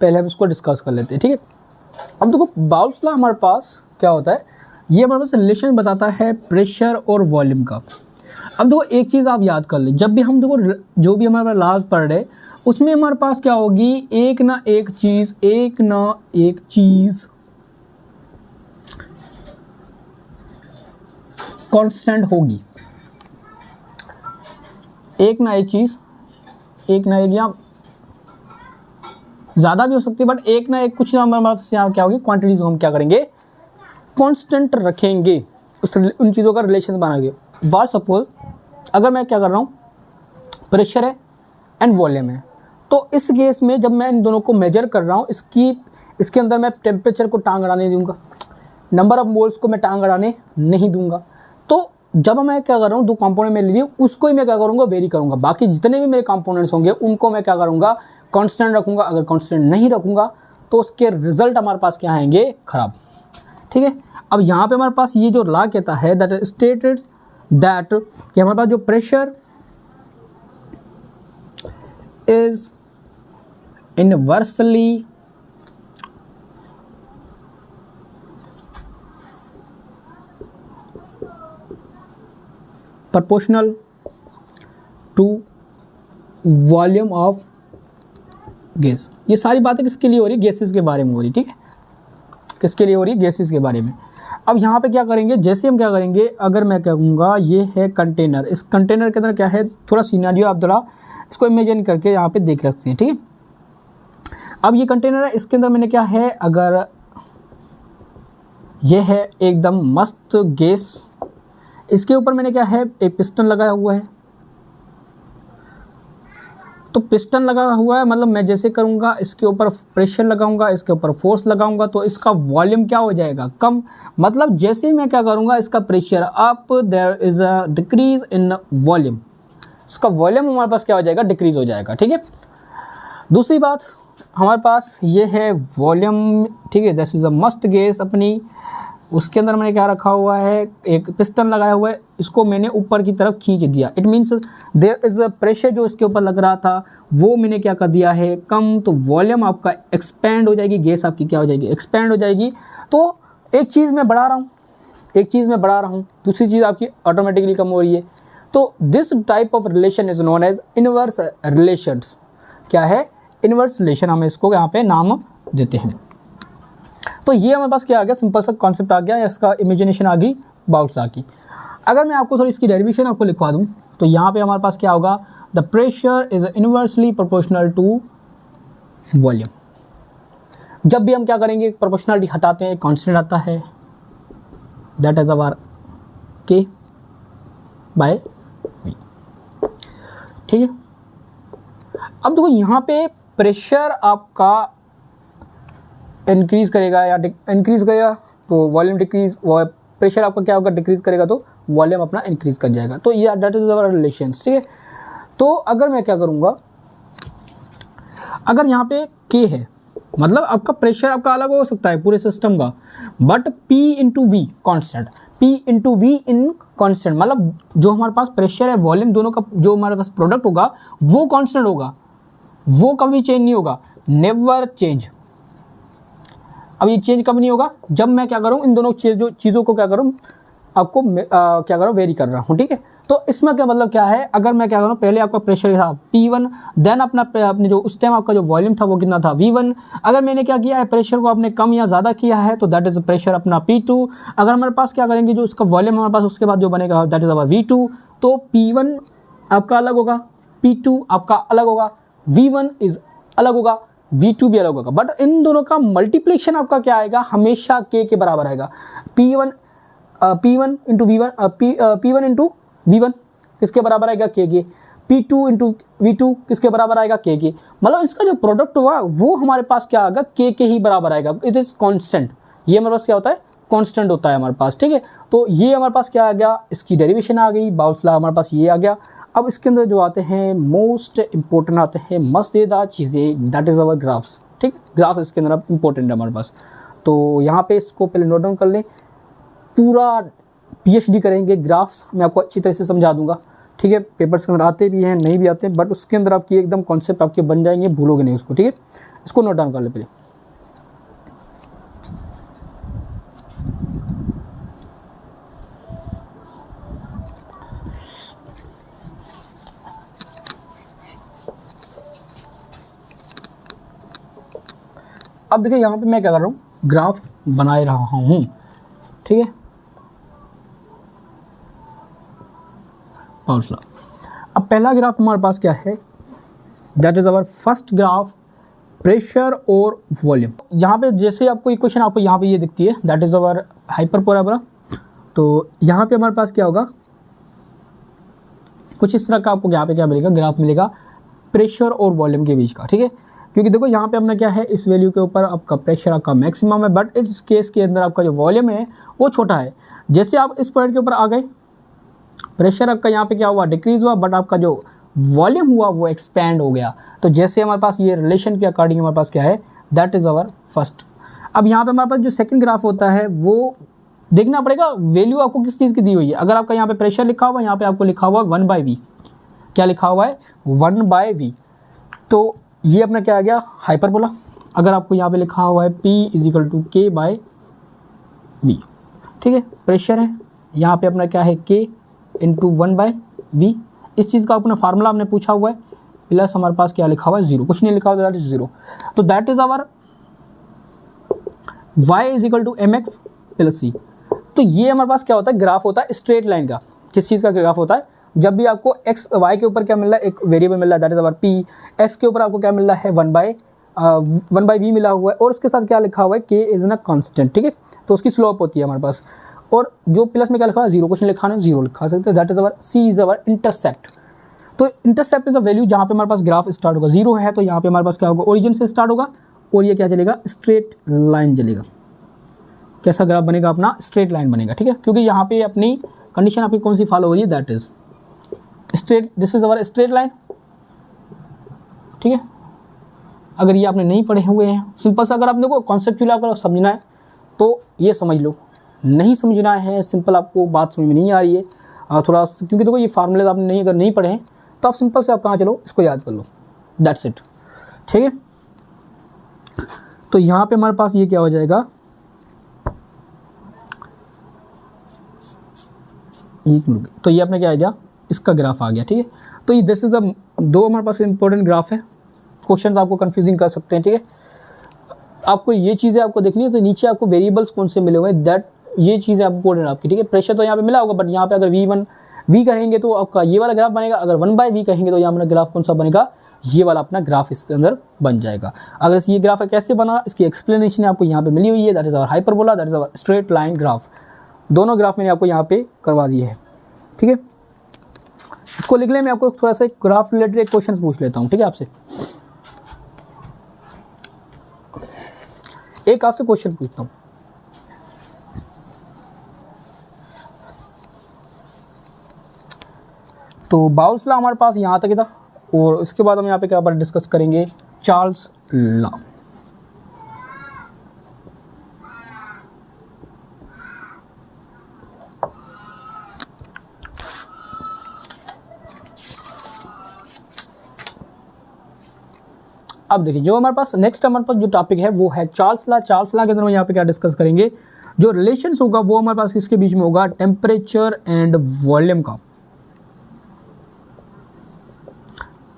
पहले हम इसको डिस्कस कर लेते हैं, ठीक है। अब देखो बाउल्स लॉ हमारे पास क्या होता है, ये हमारे पास रिलेशन बताता है प्रेशर और वॉल्यूम का। अब देखो एक चीज़ आप याद कर ले, जब भी हम देखो जो भी हमारे पास लॉज पढ़ रहे उसमें हमारे पास क्या होगी, एक ना एक चीज़ कांस्टेंट होगी। एक ना एक या ज़्यादा भी हो सकती है, बट एक ना एक कुछ ना हमारे पास यहाँ क्या होगी, क्वांटिटीज को हम क्या करेंगे, कांस्टेंट रखेंगे, उन चीज़ों का रिलेशन बनाएंगे। फॉर सपोज अगर मैं क्या कर रहा हूँ, प्रेशर है एंड वॉल्यूम है, तो इस केस में जब मैं इन दोनों को मेजर कर रहा हूँ, इसके अंदर मैं टेम्परेचर को टांग अड़ाने दूंगा, नंबर ऑफ मोल्स को मैं टांग अड़ाने नहीं दूंगा। तो जब मैं क्या कर रहा हूँ, दो कंपोनेंट में ले लिया, उसको ही मैं क्या करूँगा, वेरी करूँगा। बाकी जितने भी मेरे कंपोनेंट्स होंगे उनको मैं क्या करूँगा, कांस्टेंट रखूँगा। अगर कांस्टेंट नहीं रखूँगा तो उसके रिजल्ट हमारे पास क्या आएंगे, खराब, ठीक है। अब यहाँ पे हमारे पास ये जो लॉ कहता है दैट स्टेटेड दैट कि हमारे पास जो pressure is inversely proportional to volume of gas. ये सारी बातें किसके लिए हो रही है, गैसेस के बारे में हो रही है, ठीक है, किसके लिए हो रही है, गैसेस के बारे में। अब यहाँ पे क्या करेंगे, जैसे हम क्या करेंगे, अगर मैं कहूँगा ये है कंटेनर, इस कंटेनर के अंदर क्या है, थोड़ा सिनेरियो आप थोड़ा इसको इमेजिन करके यहाँ पे देख रखते हैं, ठीक है। अब ये कंटेनर है, इसके अंदर मैंने क्या है, अगर ये है एकदम मस्त गैस, इसके ऊपर मैंने क्या है, एक पिस्टन लगाया हुआ है। तो पिस्टन लगा हुआ है मतलब मैं जैसे करूँगा, इसके ऊपर प्रेशर लगाऊंगा, इसके ऊपर फोर्स लगाऊंगा, तो इसका वॉल्यूम क्या हो जाएगा, कम। मतलब जैसे ही मैं क्या करूँगा, इसका pressure up, there is a decrease in volume, इसका वॉल्यूम हमारे पास क्या हो जाएगा, डिक्रीज हो जाएगा, ठीक है। दूसरी बात हमारे पास ये है वॉल्यूम, ठीक है, दिस इज अ मस्त गैस अपनी, उसके अंदर मैंने क्या रखा हुआ है, एक पिस्टन लगाया हुआ है, इसको मैंने ऊपर की तरफ खींच दिया। It means there is a pressure जो इसके ऊपर लग रहा था वो मैंने क्या कर दिया है, कम। तो वॉल्यूम आपका एक्सपेंड हो जाएगी, गैस आपकी क्या हो जाएगी, एक्सपेंड हो जाएगी। तो एक चीज़ मैं बढ़ा रहा हूँ, दूसरी चीज़ आपकी ऑटोमेटिकली कम हो रही है। तो this type of relation is known as inverse relations. क्या है, इनवर्स रिलेशन, हम इसको यहाँ पे नाम देते हैं। तो ये हमारे पास क्या आ गया, सिंपल सा कॉन्सेप्ट आ गया, इसका इमेजिनेशन आ गई, बाउल्स आ गई। अगर मैं आपको थोड़ी इसकी डेरिवेशन आपको लिखवा दूं, तो यहाँ पे हमारे पास क्या होगा, the pressure is inversely proportional to volume. जब भी हम क्या करेंगे, प्रोपोर्शनलिटी हटाते हैं, कांस्टेंट आता है, दैट इज अवर के बाय वी, ठीक है। अब देखो यहाँ पे प्रेशर आपका इंक्रीज करेगा या इंक्रीज करेगा तो वॉल्यूम डिक्रीज, प्रेशर आपका क्या होगा, डिक्रीज करेगा तो वॉल्यूम अपना इंक्रीज कर जाएगा। तो ये दैट इज अवर रिलेशंस, ठीक है। तो अगर मैं क्या करूँगा, अगर यहाँ पे के है मतलब आपका प्रेशर आपका अलग हो सकता है पूरे सिस्टम का, but P into V constant, P into V in constant, मतलब जो हमारे पास प्रेशर है वॉल्यूम दोनों का जो हमारे पास प्रोडक्ट होगा वो कॉन्स्टेंट होगा, वो कभी चेंज नहीं होगा, नेवर चेंज। अब ये चेंज कब नहीं होगा, जब मैं क्या करूँ, इन दोनों चीज़ों को क्या करूँ, आपको क्या कर रहा हूँ, वेरी कर रहा हूँ, ठीक है। तो इसमें क्या मतलब क्या है, अगर मैं क्या करूँ, पहले आपका प्रेशर था P1, देन अपने जो उस टाइम आपका जो वॉल्यूम था वो कितना था V1। अगर मैंने क्या किया है, प्रेशर को आपने कम या ज़्यादा किया है तो दैट इज़ प्रेशर अपना P2। अगर हमारे पास क्या करेंगे, जो उसका वॉल्यूम हमारे पास उसके बाद जो बनेगा दैट इज़ अवर V2। तो P1 आपका अलग होगा, P2 आपका अलग होगा, V1 इज अलग होगा, V2 भी अलग होगा। बट इन दोनों का मल्टीप्लिकेशन आपका क्या आएगा, हमेशा K के बराबर आएगा। P1 into P1 into V1 किसके बराबर आएगा, K के। P2 इंटू V2 किसके बराबर आएगा, K के। मतलब इसका जो प्रोडक्ट हुआ वो हमारे पास क्या आएगा, K के ही बराबर आएगा। It is constant. ये हमारे पास क्या होता है, कॉन्स्टेंट होता है हमारे पास, ठीक है। तो ये हमारे पास क्या आ गया, इसकी डेरिवेशन आ गई, बाउल्स लॉ हमारे पास ये आ गया। अब इसके अंदर जो आते हैं मोस्ट इंपॉर्टेंट आते हैं मज़ेदार चीज़ें, दैट इज़ अवर ग्राफ्स, ठीक। ग्राफ्स इसके अंदर इंपॉर्टेंट है हमारे पास। तो यहाँ पे इसको पहले नोट डाउन कर लें, पूरा PhD करेंगे ग्राफ्स, मैं आपको अच्छी तरह से समझा दूंगा, ठीक है। पेपर्स के अंदर आते भी हैं, नहीं भी आते, बट उसके अंदर आपकी एकदम कॉन्सेप्ट आपके बन जाएंगे, भूलोगे नहीं उसको, ठीक है। इसको नोट डाउन कर ले पहले। अब देखिए यहाँ पे मैं क्या कर रहा हूँ, ग्राफ बना रहा हूँ, ठीक है। Bowls law. अब पहला ग्राफ हमारे पास क्या है, that is our first graph, pressure और वॉल्यूम। यहाँ पे जैसे आपको इक्वेशन आपको यहाँ पे ये दिखती है, दैट इज अवर हाइपरबोला। तो यहाँ पे हमारे पास क्या होगा, कुछ इस तरह का आपको यहाँ पे क्या मिलेगा, ग्राफ मिलेगा प्रेशर और वॉल्यूम के बीच का, ठीक है। क्योंकि देखो यहाँ पे अपना क्या है, इस वैल्यू के ऊपर आपका प्रेशर आपका मैक्सिमम है, बट इस केस के अंदर आपका जो वॉल्यूम है वो छोटा है। जैसे आप इस पॉइंट के ऊपर आ गए, प्रेशर आपका यहाँ पे क्या हुआ, डिक्रीज हुआ, बट आपका जो वॉल्यूम हुआ वो एक्सपैंड हो गया। तो जैसे हमारे पास ये रिलेशन के अकॉर्डिंग हमारे पास क्या है, दैट इज अवर फर्स्ट। अब यहाँ पे हमारे पास जो सेकंड ग्राफ होता है वो देखना पड़ेगा वैल्यू आपको किस चीज़ की दी हुई है। अगर आपका यहाँ पे प्रेशर लिखा हुआ है, यहाँ पे आपको लिखा हुआ है 1/V, क्या लिखा हुआ है 1/V, तो ये अपना क्या आ गया, हाइपरबोला। अगर आपको यहाँ पे लिखा हुआ है P = K/V, ठीक है। प्रेशर है, यहाँ पे अपना क्या है K × 1/V। इस चीज़ का अपना फार्मूला हमने पूछा हुआ है, प्लस हमारे पास क्या लिखा हुआ है 0, कुछ नहीं लिखा हुआ, दैट इज 0। तो that is our Y = mx + c। तो ये हमारे पास क्या होता है, ग्राफ होता है स्ट्रेट लाइन का। किस चीज़ का ग्राफ होता है, जब भी आपको x y के ऊपर क्या मिल रहा है, एक वेरिएबल मिल रहा है, that is our p, x के ऊपर आपको क्या मिल रहा है 1/v मिला हुआ है, और उसके साथ क्या लिखा हुआ है, k इज न कांस्टेंट, ठीक है। तो उसकी स्लोप होती है हमारे पास, और जो प्लस में क्या लिखा है 0, कुछ नहीं लिखा है 0 लिखा सकते हैं, that is our c is our intercept. तो इंटरसेप्ट इज अ वैल्यू जहाँ पे हमारे पास ग्राफ स्टार्ट होगा, 0 है तो यहाँ पे हमारे पास क्या होगा, ओरिजिन से स्टार्ट होगा, और ये क्या चलेगा, स्ट्रेट लाइन चलेगा। कैसा ग्राफ बनेगा अपना, स्ट्रेट लाइन बनेगा, ठीक है। क्योंकि यहाँ पे अपनी कंडीशन आपकी कौन सी फॉलो हो रही है, that is straight, this is our straight line, ठीक है। अगर ये आपने नहीं पढ़े हुए हैं, सिंपल सा अगर आपने को कॉन्सेप्चुअल आपको समझना है तो ये समझ लो, नहीं समझना है, सिंपल आपको बात समझ में नहीं आ रही है थोड़ा, क्योंकि देखो ये फार्मूले आपने नहीं अगर नहीं पढ़े हैं तो आप सिंपल से आप कहाँ चलो, इसको याद कर लो, दैट्स इट, ठीक है। तो यहाँ पे हमारे पास ये क्या हो जाएगा, तो ये अपने क्या आ गया, इसका ग्राफ आ गया, ठीक है। तो ये दिस इज दो हमारे पास इंपॉर्टेंट ग्राफ है, क्वेश्चंस आपको कंफ्यूजिंग कर सकते हैं, ठीक है। आपको ये चीज़ें आपको देखनी है, तो नीचे आपको वेरिएबल्स कौन से मिले हुए हैं, दैट ये चीज़ें आपको इंपॉर्टेंट आपकी, ठीक है। प्रेशर तो यहाँ पे मिला होगा, बट यहाँ पे अगर V कहेंगे तो आपका ये वाला ग्राफ बनेगा, अगर 1/V कहेंगे तो यहाँ अपना ग्राफ कौन सा बनेगा, ये वाला अपना ग्राफ इसके अंदर बन जाएगा। अगर ये ग्राफ कैसे बना, इसकी एक्सप्लेनेशन आपको यहाँ पे मिली हुई है, that is our hyperbola, that is our straight line graph. दोनों ग्राफ मैंने आपको यहाँ पे करवा दिए हैं, ठीक है। इसको लिख ले, मैं आपको थोड़ा सा ग्राफ रिलेटेड क्वेश्चन पूछ लेता हूँ, ठीक है। आपसे एक आपसे क्वेश्चन पूछता हूँ, तो बाउल्स लॉ हमारे पास यहाँ तक ही था, और इसके बाद हम यहाँ पे क्या पर डिस्कस करेंगे, चार्ल्स लॉ। अब देखिए जो हमारे पास नेक्स्ट हमारे पास जो टॉपिक है वो है चार्ल्स लॉ। चार्ल्स लॉ के अंदर हम यहाँ पे क्या डिस्कस करेंगे, जो रिलेशंस होगा वो हमारे पास किसके बीच में होगा, टेम्परेचर एंड वॉल्यूम का।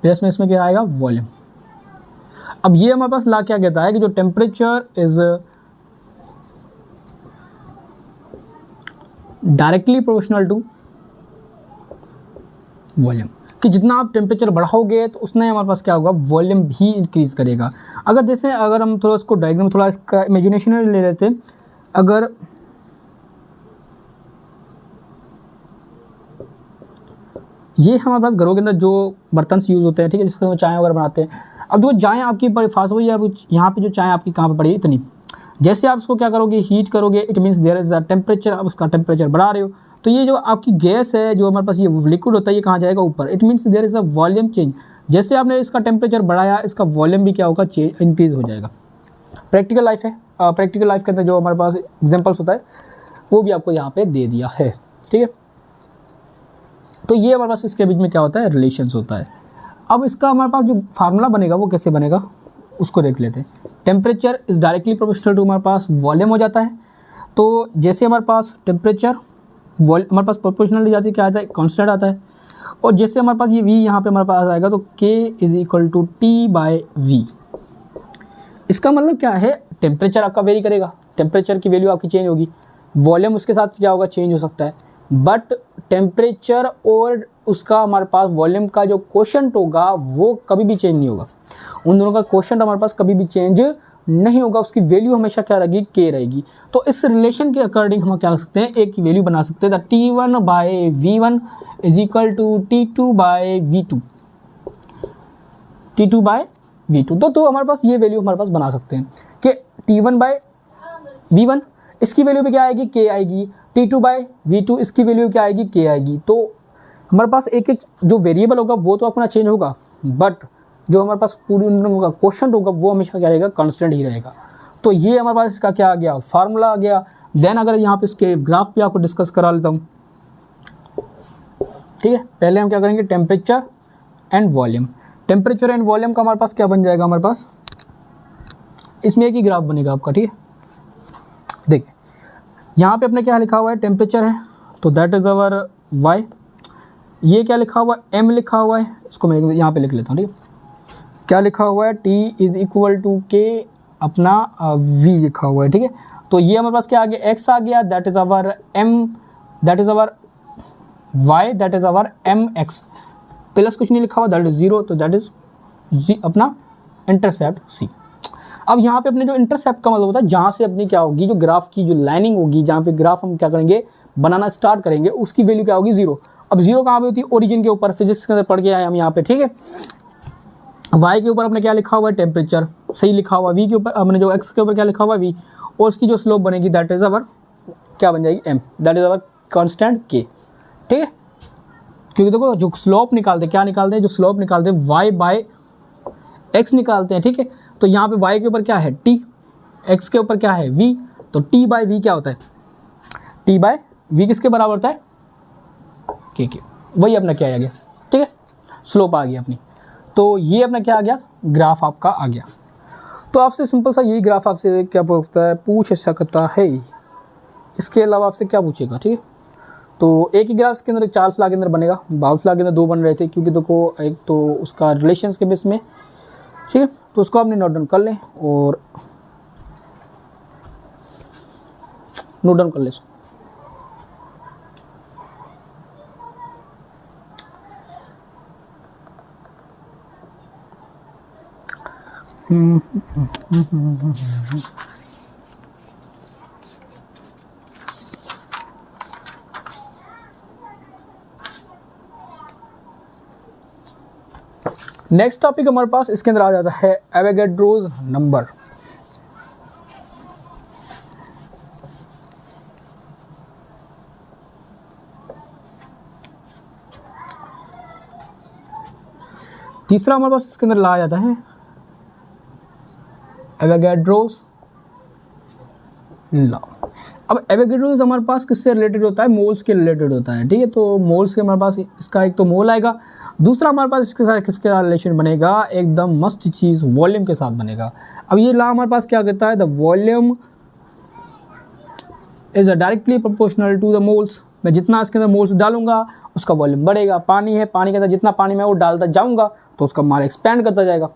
प्लस में इसमें क्या आएगा, वॉल्यूम। अब ये हमारे पास ला क्या कहता है कि जो temperature is directly proportional to volume, कि जितना आप टेम्परेचर बढ़ाओगे तो उसने हमारे पास क्या होगा, वॉल्यूम भी इंक्रीज करेगा। अगर हम थोड़ा इसको डायग्राम, थोड़ा इसका इमेजिनेशन ले लेते, अगर ये हमारे पास घरों के अंदर जो बर्तन यूज़ होते हैं, ठीक है, जिससे हम चाय वगैरह बनाते हैं। अब जो चाय आपकी फास्ट हुई है, यहाँ पे जो चाय आपकी कहाँ पर पड़ी है, इतनी, जैसे आप इसको क्या करोगे, हीट करोगे, it means there is a temperature, अब उसका टेम्परेचर बढ़ा रहे हो, तो ये जो आपकी गैस है, जो हमारे पास ये लिक्विड होता है, ये कहाँ जाएगा, ऊपर। It means there is a volume change. जैसे आपने इसका टेम्परेचर बढ़ाया, इसका वॉल्यूम भी क्या होगा, चेंज, इंक्रीज हो जाएगा। प्रैक्टिकल लाइफ है, प्रैक्टिकल लाइफ के अंदर जो हमारे पास एग्जाम्पल्स होता है वो भी आपको यहाँ पे दे दिया है, ठीक है। तो ये हमारे पास इसके बीच में क्या होता है, रिलेशंस होता है। अब इसका हमारे पास जो फार्मूला बनेगा वो कैसे बनेगा, उसको देख लेते हैं। Temperature is directly proportional to हमारे पास वॉल्यूम हो जाता है। तो जैसे हमारे पास टेम्परेचर हमारे पास प्रोपोर्शनल जाती है, क्या आता है, कांस्टेंट आता है। और जैसे हमारे पास ये v यहाँ पे हमारे पास आएगा, तो k is equal to T/v। इसका मतलब क्या है, टेम्परेचर आपका वेरी करेगा, टेम्परेचर की वैल्यू आपकी चेंज होगी, वॉल्यूम उसके साथ क्या होगा, चेंज हो सकता है, बट टेम्परेचर और उसका हमारे पास वॉल्यूम का जो कोशेंट होगा वो कभी भी चेंज नहीं होगा। उन दोनों का कोशेंट हमारे पास कभी भी चेंज नहीं होगा, उसकी वैल्यू हमेशा क्या रहेगी, के रहेगी। तो इस रिलेशन के अकॉर्डिंग हम क्या कर सकते हैं, एक की वैल्यू बना सकते हैं, T1/V1 is equal to T2/V2, T2/V2। तो हमारे पास ये वैल्यू हमारे पास बना सकते हैं कि T1/V1 इसकी वैल्यू भी क्या आएगी, के आएगी, T2/V2 इसकी वैल्यू क्या आएगी, के आएगी। तो हमारे पास एक एक जो वेरिएबल होगा वो तो अपना चेंज होगा, बट जो हमारे पास पूरी का क्वेश्चन होगा वो हमेशा क्या रहेगा, कांस्टेंट ही रहेगा। तो ये हमारे पास इसका क्या आ गया, फार्मूला आ गया। देन अगर यहाँ पे इसके ग्राफ भी आपको डिस्कस करा लेता हूँ, ठीक है। पहले हम क्या करेंगे, temperature and volume. Temperature and volume का हमारे पास क्या बन जाएगा, हमारे पास इसमें एक ही ग्राफ बनेगा आपका, ठीक है। देखिए यहाँ पे अपने क्या लिखा हुआ है, टेम्परेचर है, तो दैट इज अवर y। ये क्या लिखा हुआ है, m लिखा हुआ है, इसको मैं यहाँ पे लिख लेता हूँ, ठीक है। क्या लिखा हुआ है, t is equal to k अपना v लिखा हुआ है, ठीक है। तो ये हमारे पास क्या आ गया, x आ गया, that is our m, that is our y, that is our mx, plus कुछ नहीं लिखा हुआ, दैट इज 0, तो दैट इज अपना इंटरसेप्ट c। अब यहाँ पे अपने जो इंटरसेप्ट का मतलब होता है, जहाँ से अपनी क्या होगी, जो ग्राफ की जो लाइनिंग होगी, जहाँ पे ग्राफ हम क्या करेंगे, बनाना स्टार्ट करेंगे, उसकी वैल्यू क्या होगी, 0। अब 0 कहाँ पे होती है, ओरिजिन के ऊपर, फिजिक्स के अंदर पढ़ के आए हम यहाँ पे, ठीक है। y के ऊपर अपने क्या लिखा हुआ है, टेम्परेचर, सही लिखा हुआ। v के ऊपर हमने जो x के ऊपर क्या लिखा हुआ है, v, और उसकी जो स्लोप बनेगी दैट इज अवर क्या बन जाएगी, m, that is our constant k, ठीक है। क्योंकि देखो जो स्लोप निकालते हैं, क्या निकालते हैं, जो स्लोप निकालते हैं y/x निकालते हैं, ठीक है। तो यहाँ पे y के ऊपर क्या है, t, x के ऊपर क्या है, v, तो t/v क्या होता है, t/v किसके बराबर होता है, k। वही अपना क्या आ गया, ठीक है, स्लोप आ गया अपनी। तो ये अपना क्या आ गया, ग्राफ आपका आ गया। तो आपसे सिंपल सा यही ग्राफ आपसे क्या पूछता है, पूछ सकता है, इसके अलावा आपसे क्या पूछेगा, ठीक है। तो एक ही ग्राफ के अंदर 4 सलाह के अंदर बनेगा, 12 सलाह के अंदर 2 बन रहे थे, क्योंकि देखो एक तो उसका रिलेशंस के बेस में, ठीक है। तो उसको आपने नोट डाउन कर लें और नोट डाउन कर ले। नेक्स्ट टॉपिक हमारे पास इसके अंदर आ जाता है एवोगैड्रोस नंबर। तीसरा हमारे पास इसके अंदर लाया जाता है एवोगैड्रोस लॉ। अब एवोगैड्रोस हमारे पास किससे रिलेटेड होता है, मोल्स के रिलेटेड होता है, ठीक है। तो मोल्स के हमारे पास इसका एक तो मोल आएगा, दूसरा हमारे पास इसके साथ किसके साथ रिलेशन बनेगा, एकदम मस्त चीज़ वॉल्यूम के साथ बनेगा। अब ये लॉ हमारे पास क्या कहता है, the volume is directly proportional to the moles. मैं जितना इसके अंदर मोल्स डालूंगा उसका वॉल्यूम बढ़ेगा। पानी है, पानी के अंदर जितना पानी मैं वो डालता जाऊंगा तो उसका माल एक्सपैंड करता जाएगा,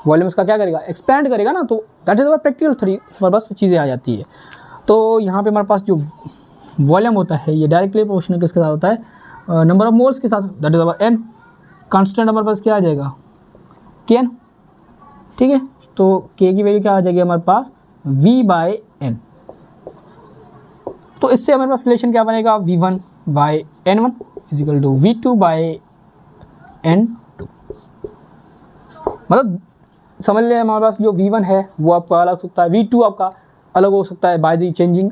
वॉल्यूम इसका क्या करेगा, एक्सपैंड करेगा ना। तो that is our practical theory, हमारे पास चीज़ें आ जाती है। तो यहाँ पे हमारे पास जो वॉल्यूम होता है ये डायरेक्टली प्रोपोर्शनल किसके साथ होता है, नंबर ऑफ मोल्स के साथ, that is our n. Constant हमारे पास क्या आ जाएगा, के एन, ठीक है। तो के की वैल्यू क्या आ जाएगी हमारे पास, v बाय एन। तो इससे हमारे पास रिलेशन क्या बनेगा, v1 by n1 is equal to v2 by n2। मतलब समझ लें हमारे पास जो v1 है वो आपका अलग हो सकता है, v2 आपका अलग हो सकता है by the changing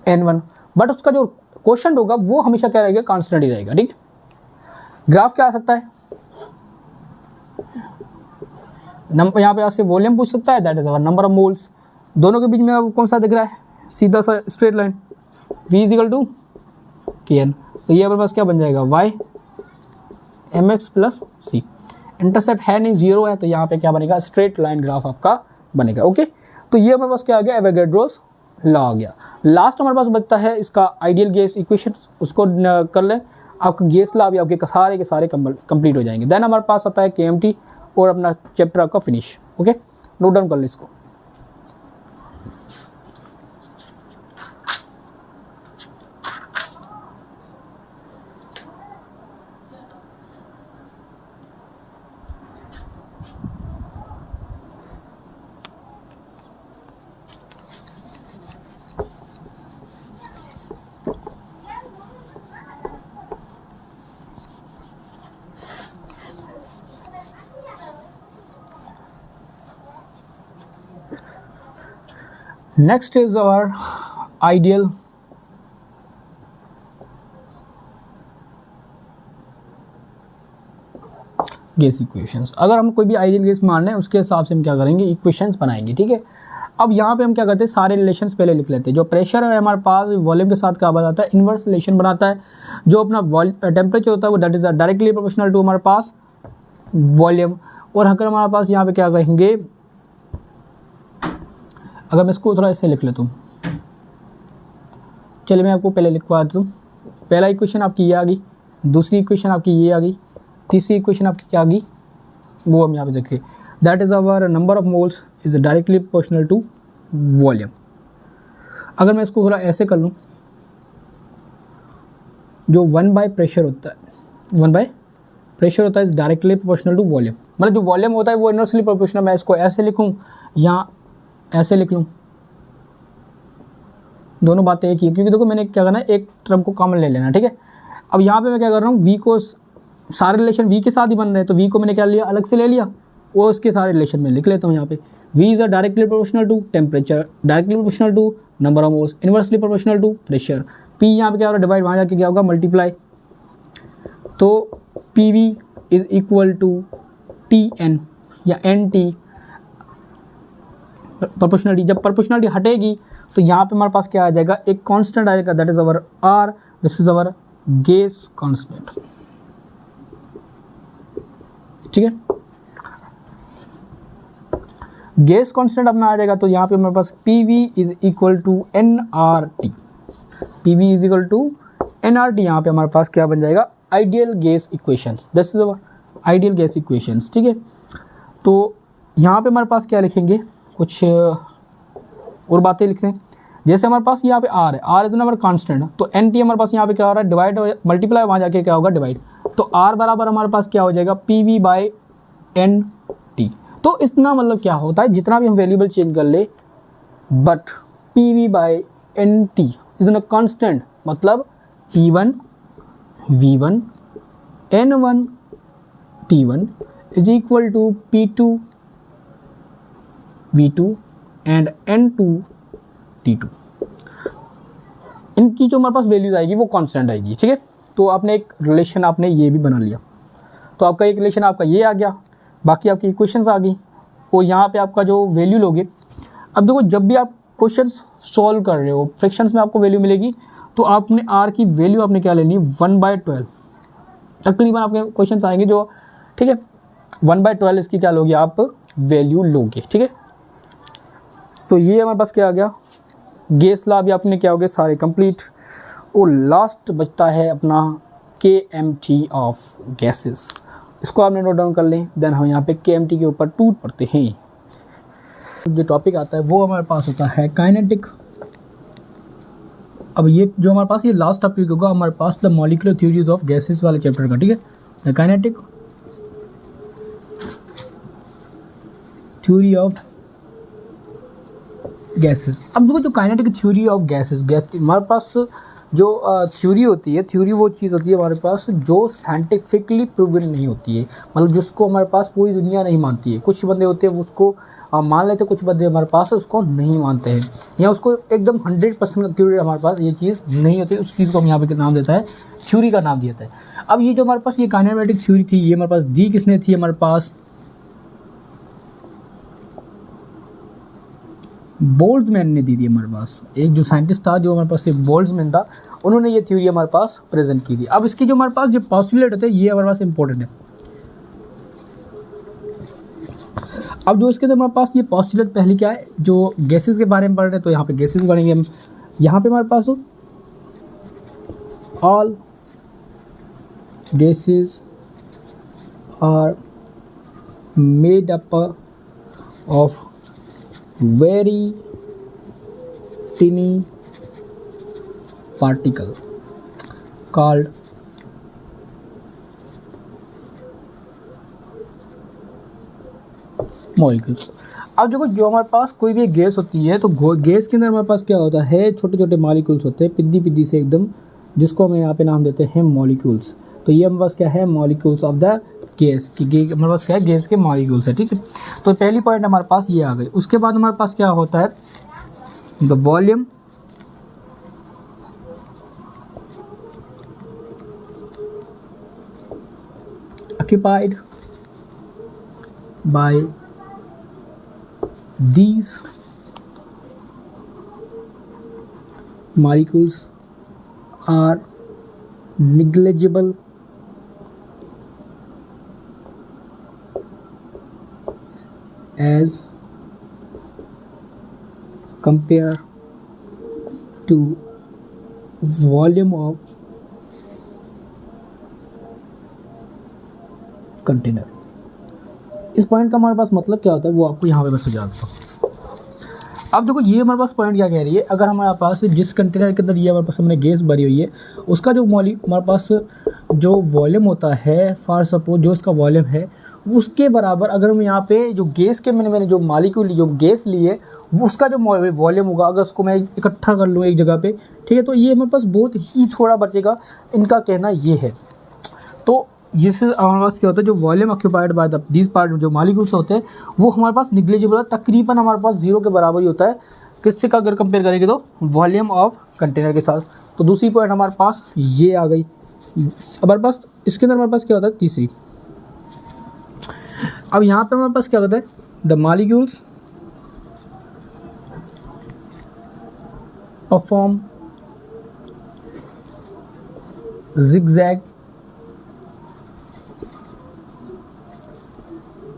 n1, but उसका जो क्वेश्चन होगा वो हमेशा क्या रहेगा, कांस्टेंट ही रहेगा, ठीक है। ग्राफ क्या आ सकता है, यहाँ पे आपसे वॉल्यूम पूछ सकता है, that is our number of moles. दोनों के बीच में आपको कौन सा दिख रहा है, सीधा सा straight line, v is equal to k n. तो ये हमारे पास क्या बन जाएगा, y mx plus c. Intercept है नहीं, जीरो है, तो यहाँ पे क्या बनेगा, स्ट्रेट लाइन ग्राफ आपका बनेगा, ओके। तो ये हमारे पास क्या आ गया, एवोगैड्रोस लॉ आ गया। लास्ट हमारे पास बचता है इसका आइडियल गैस इक्वेशन, उसको कर लें, आपका गैस लॉ भी आपके सारे के सारे कंप्लीट हो जाएंगे। देन हमारे पास आता है KMT और अपना चैप्टर आपका फिनिश, ओके। नोट डाउन कर ले इसको। Next is our ideal gas equations. अगर हम कोई भी आइडियल गैस मान लें उसके हिसाब से हम क्या करेंगे, इक्वेशंस बनाएंगे, ठीक है। अब यहाँ पे हम क्या करते हैं, सारे रिलेशंस पहले लिख लेते हैं। जो प्रेशर है हमारे पास वॉल्यूम के साथ क्या बनाता है, इन्वर्स रिलेशन बनाता है। जो अपना टेम्परेचर होता है वो that is directly proportional to हमारे पास वॉल्यूम। और अगर हमारे पास यहाँ पे क्या कहेंगे, अगर मैं इसको थोड़ा ऐसे लिख लेता हूँ, चलिए मैं आपको पहले लिखवा देता हूँ। पहला इक्वेशन आपकी ये आ गई, दूसरी इक्वेशन आपकी ये आ गई, तीसरी इक्वेशन आपकी क्या आ गई, वो हम यहाँ पे देखिए, that is our number of moles is directly proportional to volume. अगर मैं इसको थोड़ा ऐसे कर लूँ, जो 1 बाय प्रेशर होता है, 1 बाय प्रेशर होता है is directly proportional to volume. मतलब जो वॉल्यूम होता है वो इनवर्सली प्रोपोर्शनल। मैं इसको ऐसे लिखूँ या ऐसे लिख लूँ, दोनों बातें एक ही, क्योंकि देखो मैंने क्या करना है, एक टर्म को कॉमन ले लेना, ठीक है। अब यहाँ पे मैं क्या कर रहा हूँ, v को सारे रिलेशन v के साथ ही बन रहे हैं, तो v को मैंने क्या लिया, अलग से ले लिया, वो उसके सारे रिलेशन में लिख लेता हूँ। यहाँ पे v is directly proportional to temperature, directly proportional to number of moles, inversely proportional to pressure. p यहाँ पे क्या होगा, डिवाइड, वहाँ जाके क्या होगा, मल्टीप्लाई। तो pv is equal to tn या nt। प्रोपोर्शनलिटी, जब प्रोपोर्शनलिटी हटेगी तो यहाँ पे हमारे पास क्या आ जाएगा, एक कांस्टेंट आएगा, that is our r, this is our gas constant, ठीक है। गैस कांस्टेंट अपना आ जाएगा, तो यहाँ पे हमारे पास pv is equal to nRT, pv is equal to nRT। यहाँ पे हमारे पास क्या बन जाएगा, ideal gas equations, this is our ideal gas equations, ठीक है। तो यहाँ पे हमारे पास क्या लिखेंगे, कुछ और बातें लिखते हैं। जैसे हमारे पास यहाँ पे r है, r इज नंबर कांस्टेंट, तो nt हमारे पास यहाँ पे क्या हो रहा है, डिवाइड, मल्टीप्लाई, वहाँ जाके क्या होगा, डिवाइड। तो r बराबर हमारे पास क्या हो जाएगा, pv बाई nt। तो इतना मतलब क्या होता है, जितना भी हम वेरिएबल चेंज कर ले, but pv by nt is न कांस्टेंट, मतलब p1 v1 n1 t1 is equal to p2 v2 and n2 t2। इनकी जो हमारे पास वैल्यूज आएगी वो कांस्टेंट आएगी, ठीक है। तो आपने एक रिलेशन आपने ये भी बना लिया, तो आपका एक रिलेशन आपका ये आ गया, बाकी आपकी इक्वेशंस आ गई, और यहाँ पे आपका जो वैल्यू लोगे। अब देखो, जब भी आप क्वेश्चंस सॉल्व कर रहे हो, फ्रैक्शंस में आपको वैल्यू मिलेगी, तो आपने r की वैल्यू आपने क्या लेनी है, 1/12 तकरीबन आपके क्वेश्चन आएंगे जो, ठीक है। 1/12 इसकी क्या लोगे आप, वैल्यू लोगे, ठीक है। तो ये हमारे पास क्या आ गया, गैस लॉ भी आपने क्या हो गए सारे कंप्लीट। और लास्ट बचता है अपना KMT ऑफ गैसेस, इसको आपने नोट डाउन कर लें। देन हम यहाँ पे KMT के ऊपर टूट पड़ते हैं। जो टॉपिक आता है वो हमारे पास होता है काइनेटिक। अब ये जो हमारे पास ये लास्ट टॉपिक होगा हमारे पास the molecular theories of gases वाले चैप्टर का, ठीक है। The kinetic theory of gases. अब देखो जो kinetic theory of gases, gas हमारे पास जो थ्योरी होती है, थ्योरी वो चीज़ होती है हमारे पास जो साइंटिफिकली प्रूवन नहीं होती है, मतलब जिसको हमारे पास पूरी दुनिया नहीं मानती है। कुछ बंदे होते हैं उसको मान लेते हैं, कुछ बंदे हमारे पास उसको नहीं मानते हैं, या उसको एकदम 100% एक्यूरेट हमारे पास ये चीज़ नहीं होती। उस चीज़ को हम यहाँ पे नाम देता है, थ्योरी का नाम दिया जाता है। अब ये जो हमारे पास ये काइनेमेटिक थ्योरी थी, ये हमारे पास दी किसने थी, हमारे पास बोल्ट्जमैन ने दी थी हमारे पास। एक जो साइंटिस्ट था जो हमारे पास एक बोल्ट्जमैन था, उन्होंने ये थ्योरी हमारे पास प्रेजेंट की थी। अब इसकी जो हमारे पास जो पॉस्टुलेट होते हैं ये हमारे पास इंपॉर्टेंट है। अब जो इसके अंदर हमारे पास ये पॉस्टुलेट पहले क्या है, जो गैसेस के बारे में पढ़ रहे हैं, तो यहाँ पे गैसेस पढ़ेंगे हम। यहाँ पे हमारे पास all gases are made up of very tiny particle called molecules। अब देखो जो हमारे पास कोई भी गैस होती है तो गैस के अंदर हमारे पास क्या होता है, छोटे छोटे मॉलिक्यूल्स होते हैं, पिद्दी पिद्दी से एकदम, जिसको हम यहाँ पे नाम देते हैं मॉलिक्यूल्स। तो ये हमारे पास क्या है, मॉलिक्यूल्स ऑफ द गैस की, हमारे पास क्या है, गैस के मॉलिक्यूल्स है, ठीक है। तो पहली पॉइंट हमारे पास ये आ गई। उसके बाद हमारे पास क्या होता है, the volume occupied by these molecules are negligible as compared to volume of container. इस पॉइंट का हमारे पास मतलब क्या होता है वो आपको यहाँ पे मैं समझा देता हूँ। अब देखो ये हमारे पास पॉइंट क्या कह रही है, अगर हमारे पास जिस कंटेनर के अंदर ये हमारे पास हमने गैस भरी हुई है उसका जो हमारे पास जो वॉल्यूम होता है, फॉर सपोज जो इसका वॉल्यूम है उसके बराबर अगर हम यहाँ पे जो गैस के मैंने जो मालिक्यूल जो गैस ली है उसका जो वॉल्यूम होगा, अगर उसको मैं इकट्ठा कर लूँ एक जगह पे, ठीक है, तो ये हमारे पास बहुत ही थोड़ा बचेगा। इनका कहना ये है। तो जिससे हमारे पास क्या होता है, जो volume occupied by the these part जो मॉलिक्यूल्स होते हैं वो हमारे पास निग्लिजिबल है, तकरीबन हमारे पास 0 के बराबर ही होता है। किससे का अगर कंपेयर करेंगे तो वॉल्यूम ऑफ कंटेनर के साथ। तो दूसरी पॉइंट हमारे पास ये आ गई। हमारे पास इसके अंदर हमारे पास क्या होता है, तीसरी। अब यहाँ पे हमारे पास क्या होता है, the molecules perform zigzag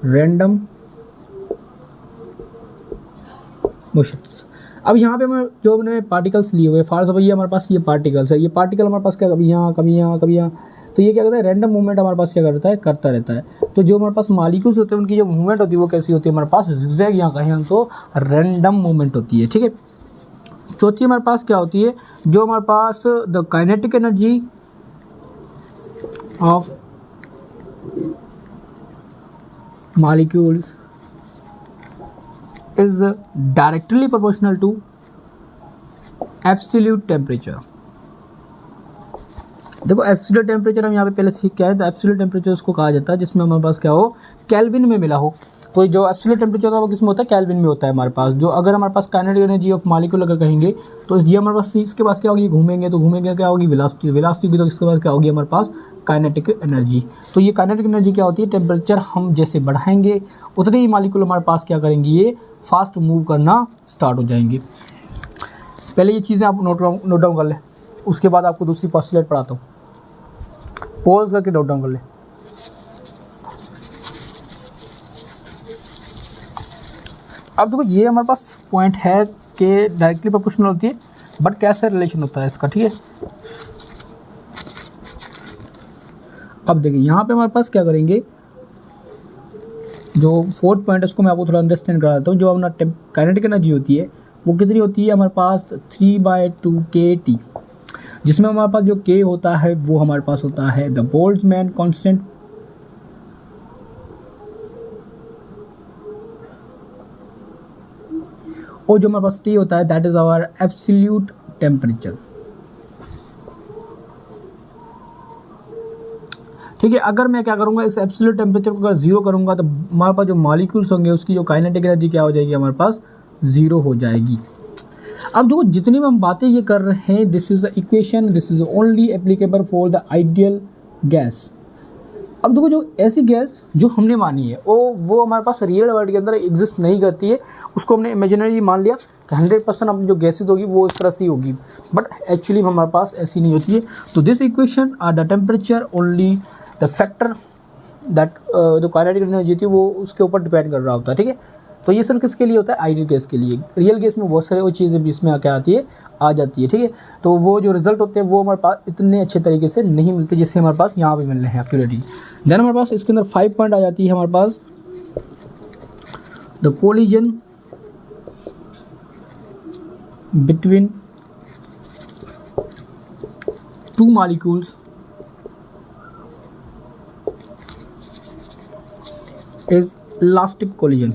random motions. अब यहाँ पे मैं जो मैंने पार्टिकल्स लिए हुए फॉर सपोज ये हमारे पास ये पार्टिकल्स है, ये पार्टिकल हमारे पास क्या कभी यहाँ कभी यहाँ कभी यहाँ, तो ये क्या करता है, रैंडम मूवमेंट हमारे पास क्या करता है, करता रहता है। तो जो हमारे पास मॉलिक्यूल्स होते हैं उनकी जो मूवमेंट होती है वो कैसी होती है, हमारे पास zigzag यहाँ कहीं तो रैंडम मूवमेंट होती है, ठीक है। चौथी हमारे पास क्या होती है, जो हमारे पास the kinetic energy of molecules is directly proportional to absolute temperature। देखो एब्सोल्यूट टेम्परेचर हम यहाँ पे पहले सीख के आए, तो एब्सोल्यूट टेम्परेचर उसको कहा जाता है जिसमें हमारे पास क्या हो, केल्विन में मिला हो। तो जो एब्सोल्यूट टेम्परेचर होता है वो किसमें होता है, केल्विन में होता है हमारे पास। जो अगर हमारे पास काइनेटिक एनर्जी ऑफ मॉलिक्यूल अगर कहेंगे तो ये हमारे पास इसके पास क्या होगी, घूमेंगे तो घूमेंगे क्या होगी, वेलोसिटी, वेलोसिटी की तो इसके पास क्या होगी हमारे पास काइनेटिक एनर्जी। तो ये काइनेटिक एनर्जी क्या होती है, टेम्परेचर हम जैसे बढ़ाएंगे उतने ही मॉलिक्यूल हमारे पास क्या करेंगे, ये फास्ट मूव करना स्टार्ट हो जाएंगे। पहले ये चीज़ें आप नोट डाउन कर लें, उसके बाद आपको दूसरी पॉस्टुलेट पढ़ाता हूँ। पॉज करके नोट डाउन कर लें। अब देखो ये हमारे पास पॉइंट है के डायरेक्टली प्रोपोर्शनल होती है, बट कैसे रिलेशन होता है इसका, ठीक है। अब देखिए यहाँ पे हमारे पास क्या करेंगे, जो फोर्थ पॉइंट है उसको मैं आपको थोड़ा अंडरस्टैंड करा देता हूँ। जो अपना काइनेटिक एनर्जी होती है वो कितनी होती है हमारे पास 3/2 kT, जिसमें हमारे पास जो K होता है वो हमारे पास होता है द बोल्ट्जमैन कांस्टेंट, और जो हमारे पास T होता है that is our absolute temperature, ठीक है। अगर मैं क्या करूँगा, इस एब्सोल्यूट टेम्परेचर को अगर जीरो करूँगा तो हमारे पास जो मॉलिक्यूल्स होंगे उसकी जो काइनेटिक एनर्जी क्या हो जाएगी, हमारे पास जीरो हो जाएगी। अब जो जितनी भी हम बातें ये कर रहे हैं, this is the equation, this is only applicable for the ideal gas. अब देखो जो ऐसी गैस जो हमने मानी है वो हमारे पास रियल वर्ल्ड के अंदर एग्जिस्ट नहीं करती है, उसको हमने इमेजिनरी मान लिया कि 100% अपनी जो गैसेज होगी वो इस तरह से होगी, बट एक्चुअली हमारे पास ऐसी नहीं होती है। तो this equation are the temperature only the factor that जो काइनेटिक एनर्जी थी वो उसके ऊपर डिपेंड कर रहा होता है, ठीक है। तो ये सिर्फ किसके लिए होता है, आइडियल गैस के लिए। रियल गैस में बहुत सारी वो चीज़ें भी इसमें क्या आती है, आ जाती है, ठीक है। तो वो जो रिजल्ट होते हैं वो हमारे पास इतने अच्छे तरीके से नहीं मिलते जैसे हमारे पास यहाँ पे मिल रहे हैं एक्यूरेटली। देन हमारे पास इसके अंदर 5 पॉइंट आ जाती है हमारे पास the collision between two molecules is elastic collision.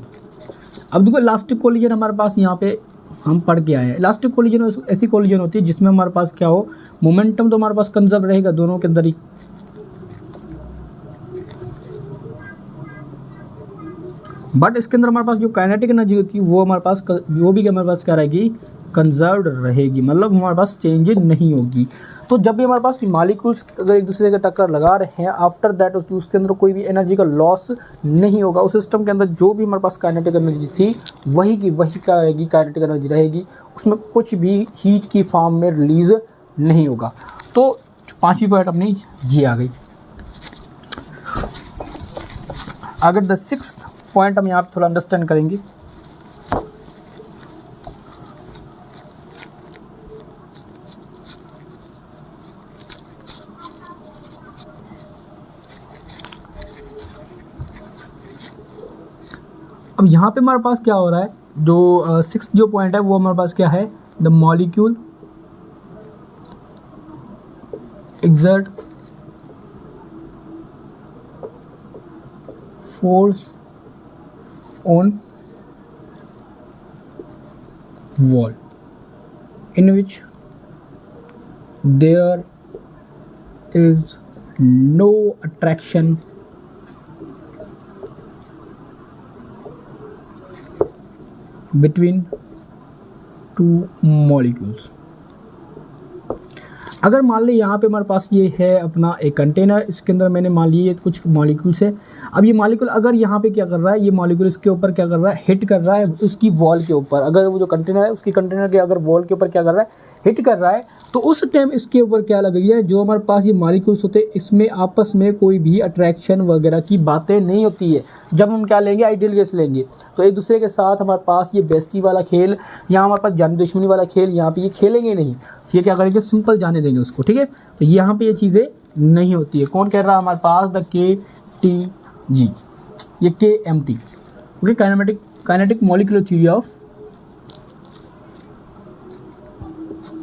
अब देखो इलास्टिक कोलिजन हमारे पास यहाँ पे हम पढ़ के आए हैं। इलास्टिक कोलिजन ऐसी कोलिजन होती है जिसमें हमारे पास क्या हो, मोमेंटम तो हमारे पास कंजर्व रहेगा दोनों के अंदर ही, बट इसके अंदर हमारे पास जो काइनेटिक एनर्जी होती है वो हमारे पास वो भी हमारे पास क्या रहेगी, कंजर्व्ड रहेगी, मतलब हमारे पास चेंज नहीं होगी। तो जब भी हमारे पास मॉलिक्यूल्स अगर एक दूसरे के टक्कर लगा रहे हैं, आफ्टर दैट उसके अंदर कोई भी एनर्जी का लॉस नहीं होगा। उस सिस्टम के अंदर जो भी हमारे पास काइनेटिक एनर्जी थी वही की वही क्या रहेगी, काइनेटिक एनर्जी रहेगी, उसमें कुछ भी हीट की फॉर्म में रिलीज नहीं होगा। तो 5वीं पॉइंट अपनी ये आ गई। अगर द 6th पॉइंट हम यहाँ पर थोड़ा अंडरस्टैंड करेंगे। अब यहाँ पे हमारे पास क्या हो रहा है, जो 6th जो पॉइंट है वो हमारे पास क्या है, the molecule exert force on wall in which there is no attraction between two molecules. अगर मान ली यहाँ पे हमारे पास ये है अपना एक कंटेनर, इसके अंदर मैंने मान ली कुछ मॉलिक्यूल्स है। अब ये मॉलिक्यूल अगर यहाँ पे क्या कर रहा है, ये मॉलिक्यूल इसके ऊपर क्या कर रहा है, हिट कर रहा है उसकी वॉल के ऊपर। अगर वो जो कंटेनर है उसकी कंटेनर के अगर वॉल के ऊपर क्या कर रहा है, हिट कर रहा है, तो उस टाइम इसके ऊपर क्या लग रही है, जो हमारे पास ये मॉलिक्यूल्स होते हैं इसमें आपस में कोई भी अट्रैक्शन वगैरह की बातें नहीं होती है। जब हम क्या लेंगे, आइडियल गैस लेंगे, तो एक दूसरे के साथ हमारे पास ये बेस्टी वाला खेल, यहाँ हमारे पास जान दुश्मनी वाला खेल यहाँ पे ये खेलेंगे नहीं, ये क्या करेंगे, सिंपल जाने देंगे उसको, ठीक है। तो यहाँ पे ये चीज़ें नहीं होती है। कौन कह रहा है हमारे पास, द KTG, ये KMT, okay, kinetic molecular theory of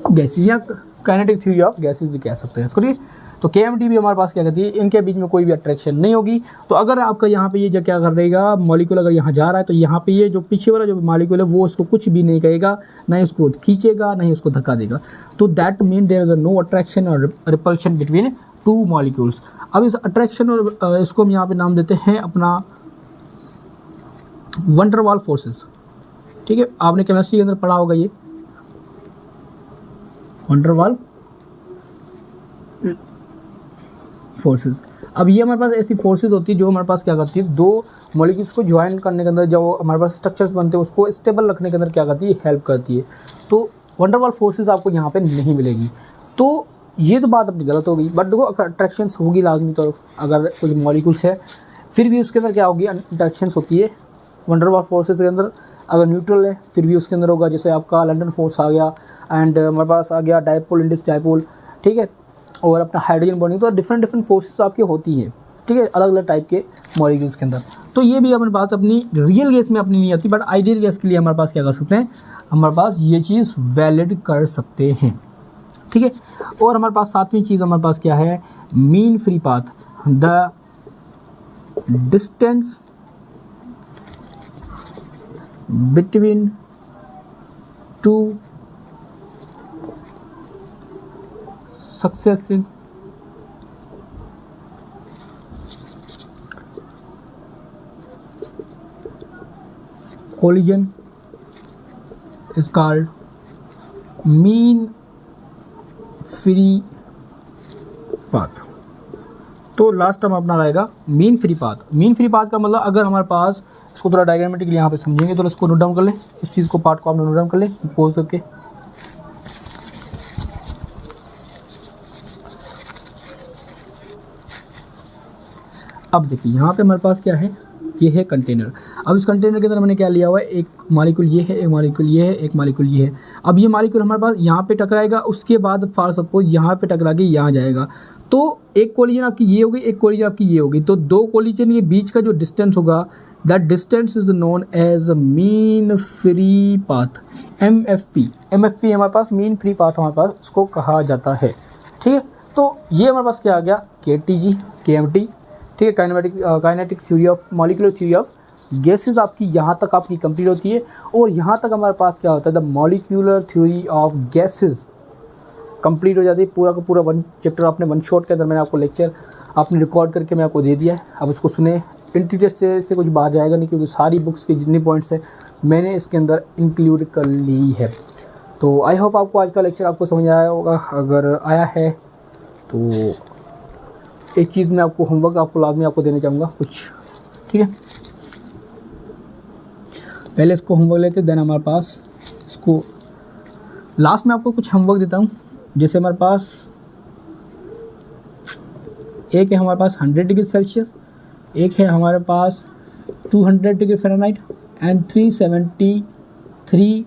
gases या काइनेटिक थ्योरी ऑफ गैसेज भी कह सकते हैं इसको, ठीक है। तो KMT भी हमारे पास क्या कहती है, इनके बीच में कोई भी अट्रैक्शन नहीं होगी। तो अगर आपका यहाँ पे ये जो क्या कर देगा, मॉलिक्यूल अगर यहाँ जा रहा है तो यहाँ पे ये जो पीछे वाला जो मॉलिक्यूल है वो उसको कुछ भी नहीं कहेगा, ना ही उसको खींचेगा ना ही उसको धक्का देगा। तो that mean there is no attraction और रिपल्शन बिटवीन टू मॉलिक्यूल्स। अब इस अट्रैक्शन और इसको हम यहाँ पे नाम देते हैं अपना वन डर वाल फोर्सेस, ठीक है। आपने केमिस्ट्री के अंदर पढ़ा होगा ये वन डर वाल फोर्सेस। अब ये हमारे पास ऐसी फोर्सेस होती है जो हमारे पास क्या करती है, दो मॉलिक्यूल्स को ज्वाइन करने के अंदर, जो हमारे पास स्ट्रक्चर्स बनते हैं उसको स्टेबल रखने के अंदर क्या करती है, हेल्प करती है। तो वन डर वाल फोर्सेस आपको यहाँ पे नहीं मिलेगी। तो ये तो बात अपनी गलत हो गई, बट देखो अट्रैक्शंस होगी लाजमी। तो अगर कुछ मॉलिक्यूल्स है फिर भी उसके अंदर क्या होगी, अट्रैक्शंस होती है वन डर वाल फोर्सेस के अंदर। अगर न्यूट्रल है फिर भी उसके अंदर होगा, जैसे आपका लंदन फोर्स आ गया एंड हमारे पास आ गया डायपोल इंडस डायपोल, ठीक है, और अपना हाइड्रोजन बॉन्डिंग, तो डिफरेंट फोर्सेस आपकी होती है, ठीक है, अलग अलग टाइप के मॉलिक्यूल्स के अंदर। तो ये भी हमारे पास अपनी रियल गैस में अपनी नहीं आती, बट आइडियल गैस के लिए हमारे पास क्या कर सकते हैं, हमारे पास ये चीज़ वैलिड कर सकते हैं, ठीक है। और हमारे पास सातवीं चीज़ हमारे पास क्या है, mean free path, the distance between two successive collision is called mean free path। तो लास्ट टर्म अपना रहेगा mean free path. Mean free path का मतलब अगर हमारे पास, इसको थोड़ा डायग्रामेटिकली यहाँ पे समझेंगे, तो इसको नोट डाउन कर लें, इस चीज़ को पार्ट को आपने नोट डाउन कर लें पोज करके। अब देखिए यहाँ पे हमारे पास क्या है, ये है कंटेनर। अब इस कंटेनर के अंदर मैंने क्या लिया हुआ है, एक मॉलिक्यूल ये है, एक मॉलिक्यूल ये है, एक मॉलिक्यूल ये है। अब ये मॉलिक्यूल हमारे पास यहाँ पे टकराएगा, उसके बाद फॉर सपोज यहाँ पे टकरा के यहाँ जाएगा, तो एक कोलिजन आपकी ये होगी, एक कोलिजन आपकी ये होगी, तो दो कोलिजन के बीच का जो डिस्टेंस होगा, that distance is known as mean free path, MFP। MFP हमारे पास मीन फ्री पाथ हमारे पास उसको कहा जाता है, ठीक है। तो ये हमारे पास क्या आ गया, KTG, KMT, ठीक है, kinetic theory of molecular theory of gases आपकी यहाँ तक आपकी कंप्लीट होती है। और यहाँ तक हमारे पास क्या होता है, the molecular theory of gases complete हो जाती है। पूरा का पूरा वन चैप्टर आपने वन शॉट के अंदर मैंने आपको लेक्चर आपने रिकॉर्ड करके मैं आपको दे दिया है। अब उसको सुने, इंटीरियर से कुछ बाहर जाएगा नहीं, क्योंकि सारी बुक्स के जितनी पॉइंट्स हैं मैंने इसके अंदर इंक्लूड कर ली है। तो आई होप आपको आज का लेक्चर आपको समझ आया होगा। अगर आया है तो एक चीज़ मैं आपको होमवर्क आपको लाजमी आपको देना चाहूँगा कुछ, ठीक है। पहले इसको होमवर्क लेते, देन हमारे पास इसको लास्ट में आपको कुछ होमवर्क देता हूँ। जैसे हमारे पास एक है हमारे पास 100 डिग्री सेल्सियस, एक है हमारे पास 200 डिग्री फ़ारेनहाइट एंड 373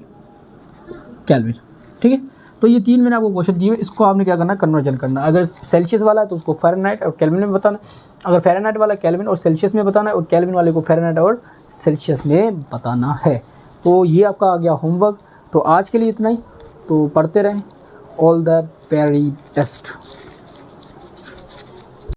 केल्विन, ठीक है। तो ये तीन मैंने आपको क्वेश्चन दिए, इसको आपने क्या करना है, कन्वर्जन करना। अगर सेल्सियस वाला है तो उसको फ़ारेनहाइट और केल्विन में बताना, अगर फ़ारेनहाइट वाला केल्विन और सेल्सियस में बताना है, और केल्विन वाले को फ़ारेनहाइट और सेल्सियस में बताना है। तो ये आपका आ गया होमवर्क। तो आज के लिए इतना ही, तो पढ़ते रहें। All the very best.